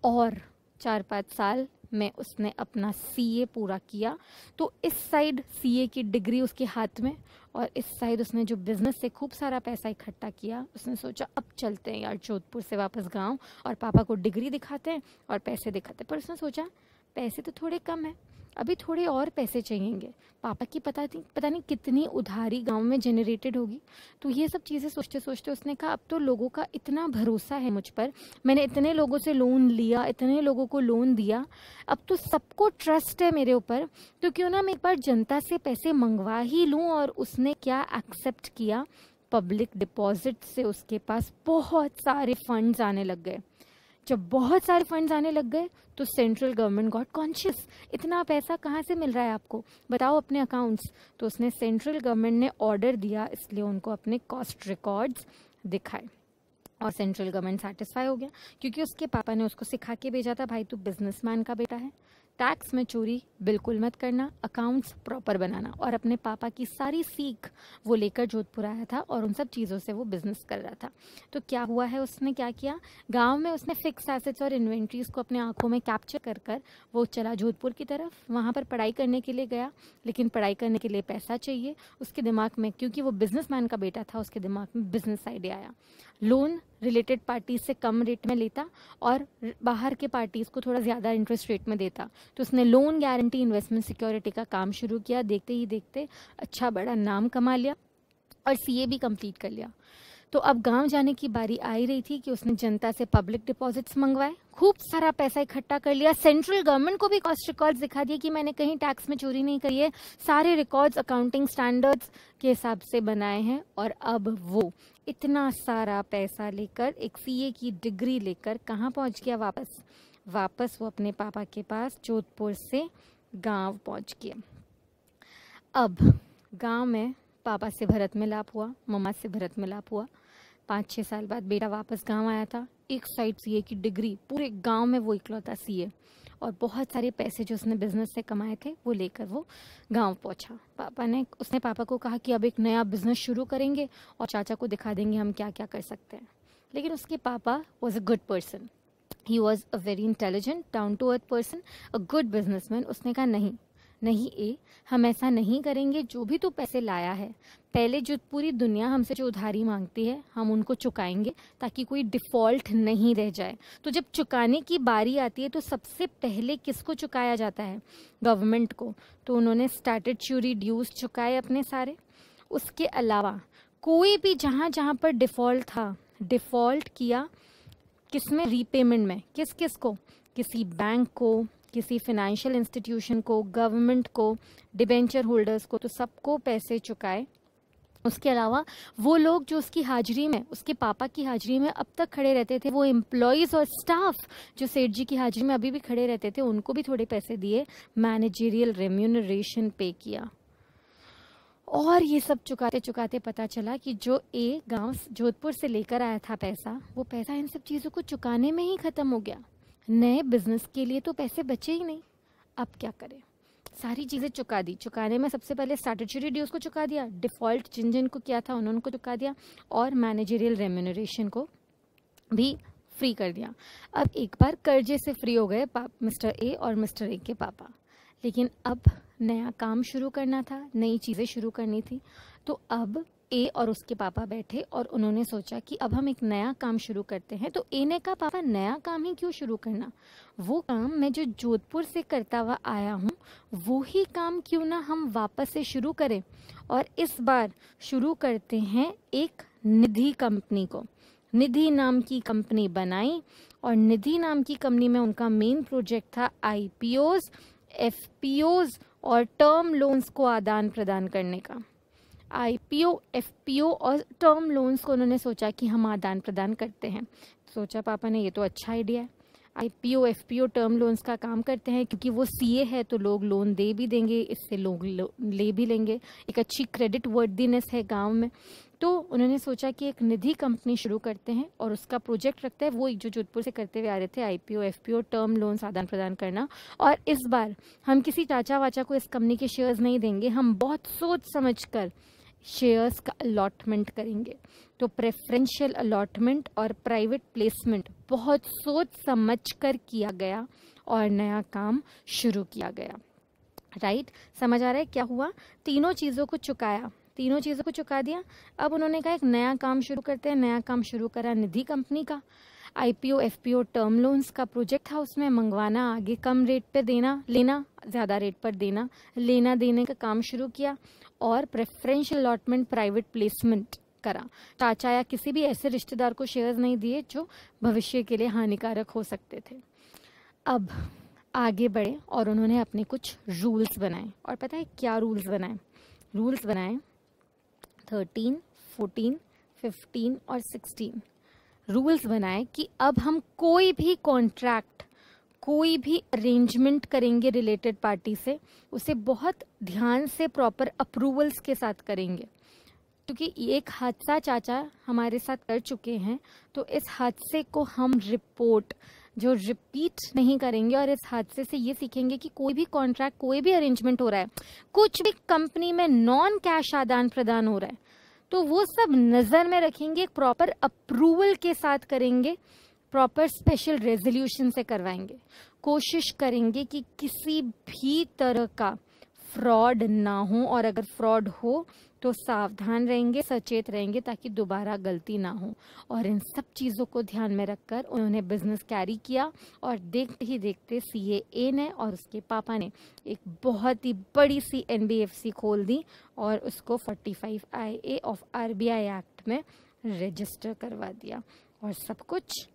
और 4-5 साल में उसने अपना सीए पूरा किया। तो इस साइड सीए की डिग्री उसके हाथ में और इस साइड उसने जो बिजनेस से खूब सारा पैसा इकट्ठा किया। उसने सोचा अब चलते हैं यार जोधपुर से वापस गांव और पापा को डिग्री दिखाते हैं और पैसे दिखाते हैं। पर उसने सोचा पैसे तो थोड़े कम है, अभी थोड़े और पैसे चाहिएंगे। पापा की पता नहीं कितनी उधारी गांव में जनरेटेड होगी। तो ये सब चीज़ें सोचते सोचते उसने कहा अब तो लोगों का इतना भरोसा है मुझ पर, मैंने इतने लोगों से लोन लिया, इतने लोगों को लोन दिया, अब तो सबको ट्रस्ट है मेरे ऊपर, तो क्यों ना मैं एक बार जनता से पैसे मंगवा ही लूँ। और उसने क्या एक्सेप्ट किया, पब्लिक डिपॉजिट से उसके पास बहुत सारे फंड्स आने लग गए। जब बहुत सारे फंड्स आने लग गए तो सेंट्रल गवर्नमेंट गॉट कॉन्शियस, इतना पैसा कहाँ से मिल रहा है आपको, बताओ अपने अकाउंट्स। तो उसने सेंट्रल गवर्नमेंट ने ऑर्डर दिया, इसलिए उनको अपने कॉस्ट रिकॉर्ड्स दिखाए और सेंट्रल गवर्नमेंट सेटिस्फाई हो गया क्योंकि उसके पापा ने उसको सिखा के भेजा था, भाई तू बिजनेसमैन का बेटा है, टैक्स में चोरी बिल्कुल मत करना, अकाउंट्स प्रॉपर बनाना। और अपने पापा की सारी सीख वो लेकर जोधपुर आया था और उन सब चीज़ों से वो बिजनेस कर रहा था। तो क्या हुआ है, उसने क्या किया, गांव में उसने फिक्स एसेट्स और इन्वेंट्रीज को अपने आंखों में कैप्चर कर कर वो चला जोधपुर की तरफ। वहाँ पर पढ़ाई करने के लिए गया, लेकिन पढ़ाई करने के लिए पैसा चाहिए। उसके दिमाग में, क्योंकि वो बिजनेसमैन का बेटा था, उसके दिमाग में बिजनेस आइडिया आया, लोन रिलेटेड पार्टीज से कम रेट में लेता और बाहर के पार्टीज को थोड़ा ज़्यादा इंटरेस्ट रेट में देता। तो उसने लोन, गारंटी, इन्वेस्टमेंट, सिक्योरिटी का काम शुरू किया। देखते ही देखते अच्छा बड़ा नाम कमा लिया और सीए भी कंप्लीट कर लिया। तो अब गांव जाने की बारी आ ही रही थी कि उसने जनता से पब्लिक डिपॉजिट्स मंगवाए, खूब सारा पैसा इकट्ठा कर लिया, सेंट्रल गवर्नमेंट को भी कॉस्ट रिकॉर्ड्स दिखा दिए कि मैंने कहीं टैक्स में चोरी नहीं करी है, सारे रिकॉर्ड्स अकाउंटिंग स्टैंडर्ड्स के हिसाब से बनाए हैं। और अब वो इतना सारा पैसा लेकर, एक सीए की डिग्री लेकर कहाँ पहुँच गया, वापस वो अपने पापा के पास जोधपुर से गांव पहुँच गया। अब गांव में पापा से भरत मिलाप हुआ, मम्मा से भरत मिलाप हुआ। 5-6 साल बाद बेटा वापस गांव आया था। एक साइड सीए की डिग्री, पूरे गांव में वो इकलौता सीए, और बहुत सारे पैसे जो उसने बिजनेस से कमाए थे वो लेकर वो गांव पहुंचा। उसने पापा को कहा कि अब एक नया बिजनेस शुरू करेंगे और चाचा को दिखा देंगे हम क्या क्या कर सकते हैं। लेकिन उसके पापा was a good person, he was a very intelligent, down to earth person, a good businessman. उसने कहा नहीं नहीं ए, हम ऐसा नहीं करेंगे। जो भी तू पैसे लाया है, पहले जो पूरी दुनिया हमसे जो उधारी मांगती है हम उनको चुकाएंगे, ताकि कोई डिफॉल्ट नहीं रह जाए। तो जब चुकाने की बारी आती है तो सबसे पहले किसको चुकाया जाता है? गवर्नमेंट को। तो उन्होंने स्टैट्यूटरी ड्यूज चुकाए अपने सारे। उसके अलावा कोई भी जहाँ जहाँ पर डिफॉल्ट था, डिफॉल्ट किया किसमें? रीपेमेंट में। किस किस को? किसी बैंक को, किसी फाइनेंशियल इंस्टीट्यूशन को, गवर्नमेंट को, डिबेंचर होल्डर्स को, तो सबको पैसे चुकाए। उसके अलावा वो लोग जो उसकी हाजिरी में, उसके पापा की हाजिरी में अब तक खड़े रहते थे, वो एम्प्लॉयज़ और स्टाफ जो सेठ जी की हाजिरी में अभी भी खड़े रहते थे, उनको भी थोड़े पैसे दिए, मैनेजरियल रेम्यूनरेशन पे किया। और ये सब चुकाते चुकाते पता चला कि जो ए गांव जोधपुर से लेकर आया था पैसा, वो पैसा इन सब चीज़ों को चुकाने में ही ख़त्म हो गया। नए बिजनेस के लिए तो पैसे बचे ही नहीं। अब क्या करें? सारी चीज़ें चुका दी। चुकाने में सबसे पहले स्टैट्यूटरी ड्यूज को चुका दिया, डिफॉल्ट जिन जिन को किया था उन्होंने को चुका दिया, और मैनेजरियल रेम्यूनरेशन को भी फ्री कर दिया। अब एक बार कर्जे से फ्री हो गए मिस्टर ए और मिस्टर ए के पापा। लेकिन अब नया काम शुरू करना था, नई चीज़ें शुरू करनी थी। तो अब ए और उसके पापा बैठे और उन्होंने सोचा कि अब हम एक नया काम शुरू करते हैं। तो ए ने कहा पापा नया काम ही क्यों शुरू करना, वो काम मैं जो जोधपुर से करता हुआ आया हूँ वो ही काम क्यों ना हम वापस से शुरू करें। और इस बार शुरू करते हैं एक निधि कंपनी को। निधि नाम की कंपनी बनाई, और निधि नाम की कंपनी में उनका मेन प्रोजेक्ट था आईपीओज, एफपीओज और टर्म लोन्स को आदान प्रदान करने का। आईपीओ, एफपीओ और टर्म लोन्स को उन्होंने सोचा कि हम आदान प्रदान करते हैं। सोचा पापा ने ये तो अच्छा आइडिया है, आईपीओ एफपीओ टर्म लोन्स का काम करते हैं, क्योंकि वो सीए है तो लोग लोन दे भी देंगे, इससे लोग ले भी लेंगे, एक अच्छी क्रेडिट वर्दीनेस है गांव में। तो उन्होंने सोचा कि एक निधि कंपनी शुरू करते हैं और उसका प्रोजेक्ट रखते हैं वो जो जोधपुर से करते हुए आ रहे थे, आईपीओ एफपीओ टर्म लोन्स आदान प्रदान करना। और इस बार हम किसी चाचा वाचा को इस कंपनी के शेयर्स नहीं देंगे, हम बहुत सोच समझ कर शेयर्स का अलॉटमेंट करेंगे। तो प्रेफरेंशियल अलॉटमेंट और प्राइवेट प्लेसमेंट बहुत सोच समझ कर किया गया और नया काम शुरू किया गया। राइट? समझ आ रहा है क्या हुआ? तीनों चीज़ों को चुकाया, तीनों चीज़ों को चुका दिया। अब उन्होंने कहा एक नया काम शुरू करते हैं। नया काम शुरू करा निधि कंपनी का। आईपीओ एफपीओ टर्म लोन्स का प्रोजेक्ट था, उसमें मंगवाना, आगे कम रेट पे देना, लेना ज़्यादा रेट पर देना, लेना देने का काम शुरू किया। और प्रेफरेंशियल अलॉटमेंट प्राइवेट प्लेसमेंट करा। चाचा या किसी भी ऐसे रिश्तेदार को शेयर्स नहीं दिए जो भविष्य के लिए हानिकारक हो सकते थे। अब आगे बढ़े और उन्होंने अपने कुछ रूल्स बनाए। और पता है क्या रूल्स बनाए? रूल्स बनाए 13, 14, 15 और 16 रूल्स बनाए कि अब हम कोई भी कॉन्ट्रैक्ट, कोई भी अरेंजमेंट करेंगे रिलेटेड पार्टी से, उसे बहुत ध्यान से प्रॉपर अप्रूवल्स के साथ करेंगे। क्योंकि एक हादसा चाचा हमारे साथ कर चुके हैं, तो इस हादसे को हम रिपोर्ट जो रिपीट नहीं करेंगे, और इस हादसे से ये सीखेंगे कि कोई भी कॉन्ट्रैक्ट, कोई भी अरेंजमेंट हो रहा है, कुछ भी कंपनी में नॉन कैश आदान प्रदान हो रहा है, तो वो सब नज़र में रखेंगे, प्रॉपर अप्रूवल के साथ करेंगे, प्रॉपर स्पेशल रेजोल्यूशन से करवाएंगे। कोशिश करेंगे कि किसी भी तरह का फ्रॉड ना हो, और अगर फ्रॉड हो तो सावधान रहेंगे, सचेत रहेंगे, ताकि दोबारा गलती ना हो। और इन सब चीज़ों को ध्यान में रखकर उन्होंने बिजनेस कैरी किया, और देखते ही देखते सीए ने और उसके पापा ने एक बहुत ही बड़ी सी एनबीएफसी खोल दी और उसको 45 IA ऑफ आरबीआई एक्ट में रजिस्टर करवा दिया, और सब कुछ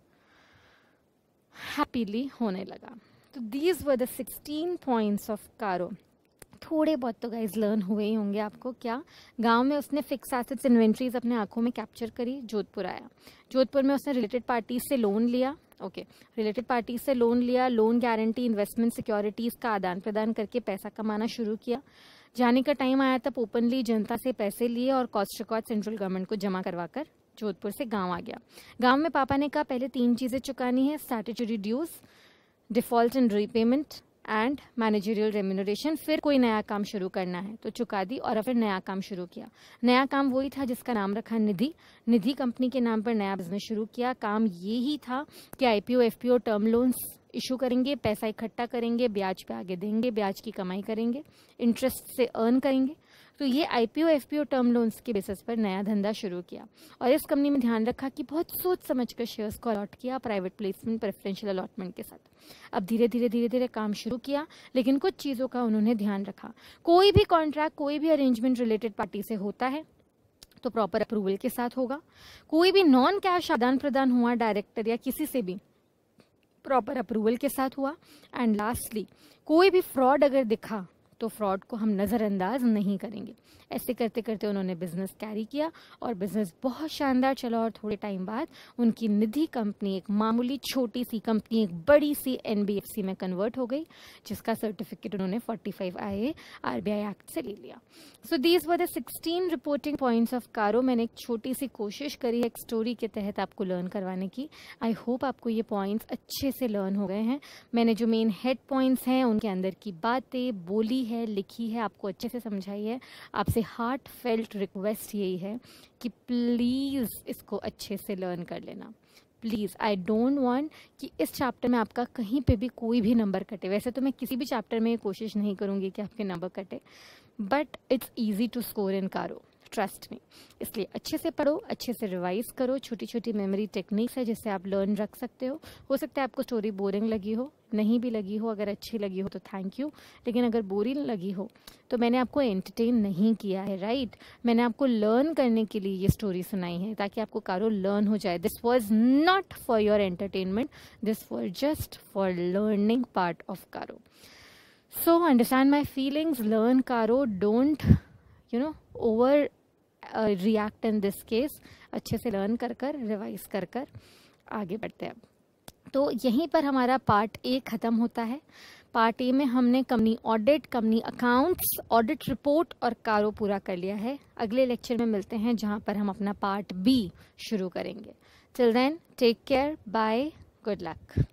हैप्पीली होने लगा। तो these were the 16 points of कारो। थोड़े बहुत तो गाइज लर्न हुए ही होंगे आपको। क्या? गांव में उसने फिक्स एसेट्स इन्वेंट्रीज अपने आंखों में कैप्चर करी, जोधपुर आया, जोधपुर में उसने रिलेटेड पार्टीज से लोन लिया। रिलेटेड पार्टीज से लोन लिया, लोन गारंटी, इन्वेस्टमेंट सिक्योरिटीज का आदान प्रदान करके पैसा कमाना शुरू किया। जाने का टाइम आया तब ओपनली जनता से पैसे लिए और कॉस्ट रिकॉर्ड सेंट्रल गवर्नमेंट को जमा करवाकर जोधपुर से गांव आ गया। गांव में पापा ने कहा पहले 3 चीज़ें चुकानी है, statutory dues, default and repayment and managerial remuneration, फिर कोई नया काम शुरू करना है। तो चुका दी और फिर नया काम शुरू किया। नया काम वही था जिसका नाम रखा निधि। निधि कंपनी के नाम पर नया बिजनेस शुरू किया। काम ये ही था कि IPO FPO term loans issue करेंगे, पैसा इकट्ठा करेंगे, ब्याज पे आगे देंगे, ब्याज की कमाई करेंगे, इंटरेस्ट से अर्न करेंगे। तो ये आईपीओ एफपीओ टर्म लोन्स के बेसिस पर नया धंधा शुरू किया। और इस कंपनी में ध्यान रखा कि बहुत सोच समझ कर शेयर्स को अलॉट किया, प्राइवेट प्लेसमेंट, प्रेफरेंशियल अलॉटमेंट के साथ। अब धीरे धीरे काम शुरू किया, लेकिन कुछ चीज़ों का उन्होंने ध्यान रखा। कोई भी कॉन्ट्रैक्ट, कोई भी अरेंजमेंट रिलेटेड पार्टी से होता है तो प्रॉपर अप्रूवल के साथ होगा। कोई भी नॉन कैश आदान प्रदान हुआ डायरेक्टर या किसी से भी, प्रॉपर अप्रूवल के साथ हुआ। एंड लास्टली, कोई भी फ्रॉड अगर दिखा तो फ्रॉड को हम नज़रअंदाज नहीं करेंगे। ऐसे करते करते उन्होंने बिजनेस कैरी किया और बिजनेस बहुत शानदार चला। और थोड़े टाइम बाद उनकी निधि कंपनी एक मामूली छोटी सी कंपनी एक बड़ी सी एनबीएफसी में कन्वर्ट हो गई, जिसका सर्टिफिकेट उन्होंने 45 IA RBI एक्ट से ले लिया। So these were the 16 reporting points of कारो। मैंने एक छोटी सी कोशिश करी है एक स्टोरी के तहत आपको लर्न करवाने की। आई होप आपको ये पॉइंट्स अच्छे से लर्न हो गए हैं। मैंने जो मेन हेड पॉइंट्स हैं उनके अंदर की बातें बोली है, लिखी है, आपको अच्छे से समझाई है। आपसे हार्ट फेल्ट रिक्वेस्ट यही है कि प्लीज़ इसको अच्छे से लर्न कर लेना। प्लीज़, आई डोंट वांट कि इस चैप्टर में आपका कहीं पे भी कोई भी नंबर कटे। वैसे तो मैं किसी भी चैप्टर में ये कोशिश नहीं करूँगी कि आपके नंबर कटे, but it's easy to score in CARO, trust मी। इसलिए अच्छे से पढ़ो, अच्छे से रिवाइज करो। छोटी छोटी मेमोरी टेक्निक्स है जिससे आप लर्न रख सकते हो सकता है आपको स्टोरी बोरिंग लगी हो, नहीं भी लगी हो। अगर अच्छी लगी हो तो थैंक यू, लेकिन अगर बोरिंग लगी हो तो मैंने आपको एंटरटेन नहीं किया है, राइट? मैंने आपको लर्न करने के लिए ये स्टोरी सुनाई है ताकि आपको कारो लर्न हो जाए। This was not for your entertainment, this was just for learning part of CARO. So understand my feelings, learn CARO, don't overreact in this case. अच्छे से लर्न कर रिवाइज कर आगे बढ़ते हैं। तो यहीं पर हमारा पार्ट A ख़त्म होता है। पार्ट A में हमने company audit, company accounts, audit report और कारो पूरा कर लिया है। अगले लेक्चर में मिलते हैं जहां पर हम अपना पार्ट B शुरू करेंगे। Till then take care, bye, good luck.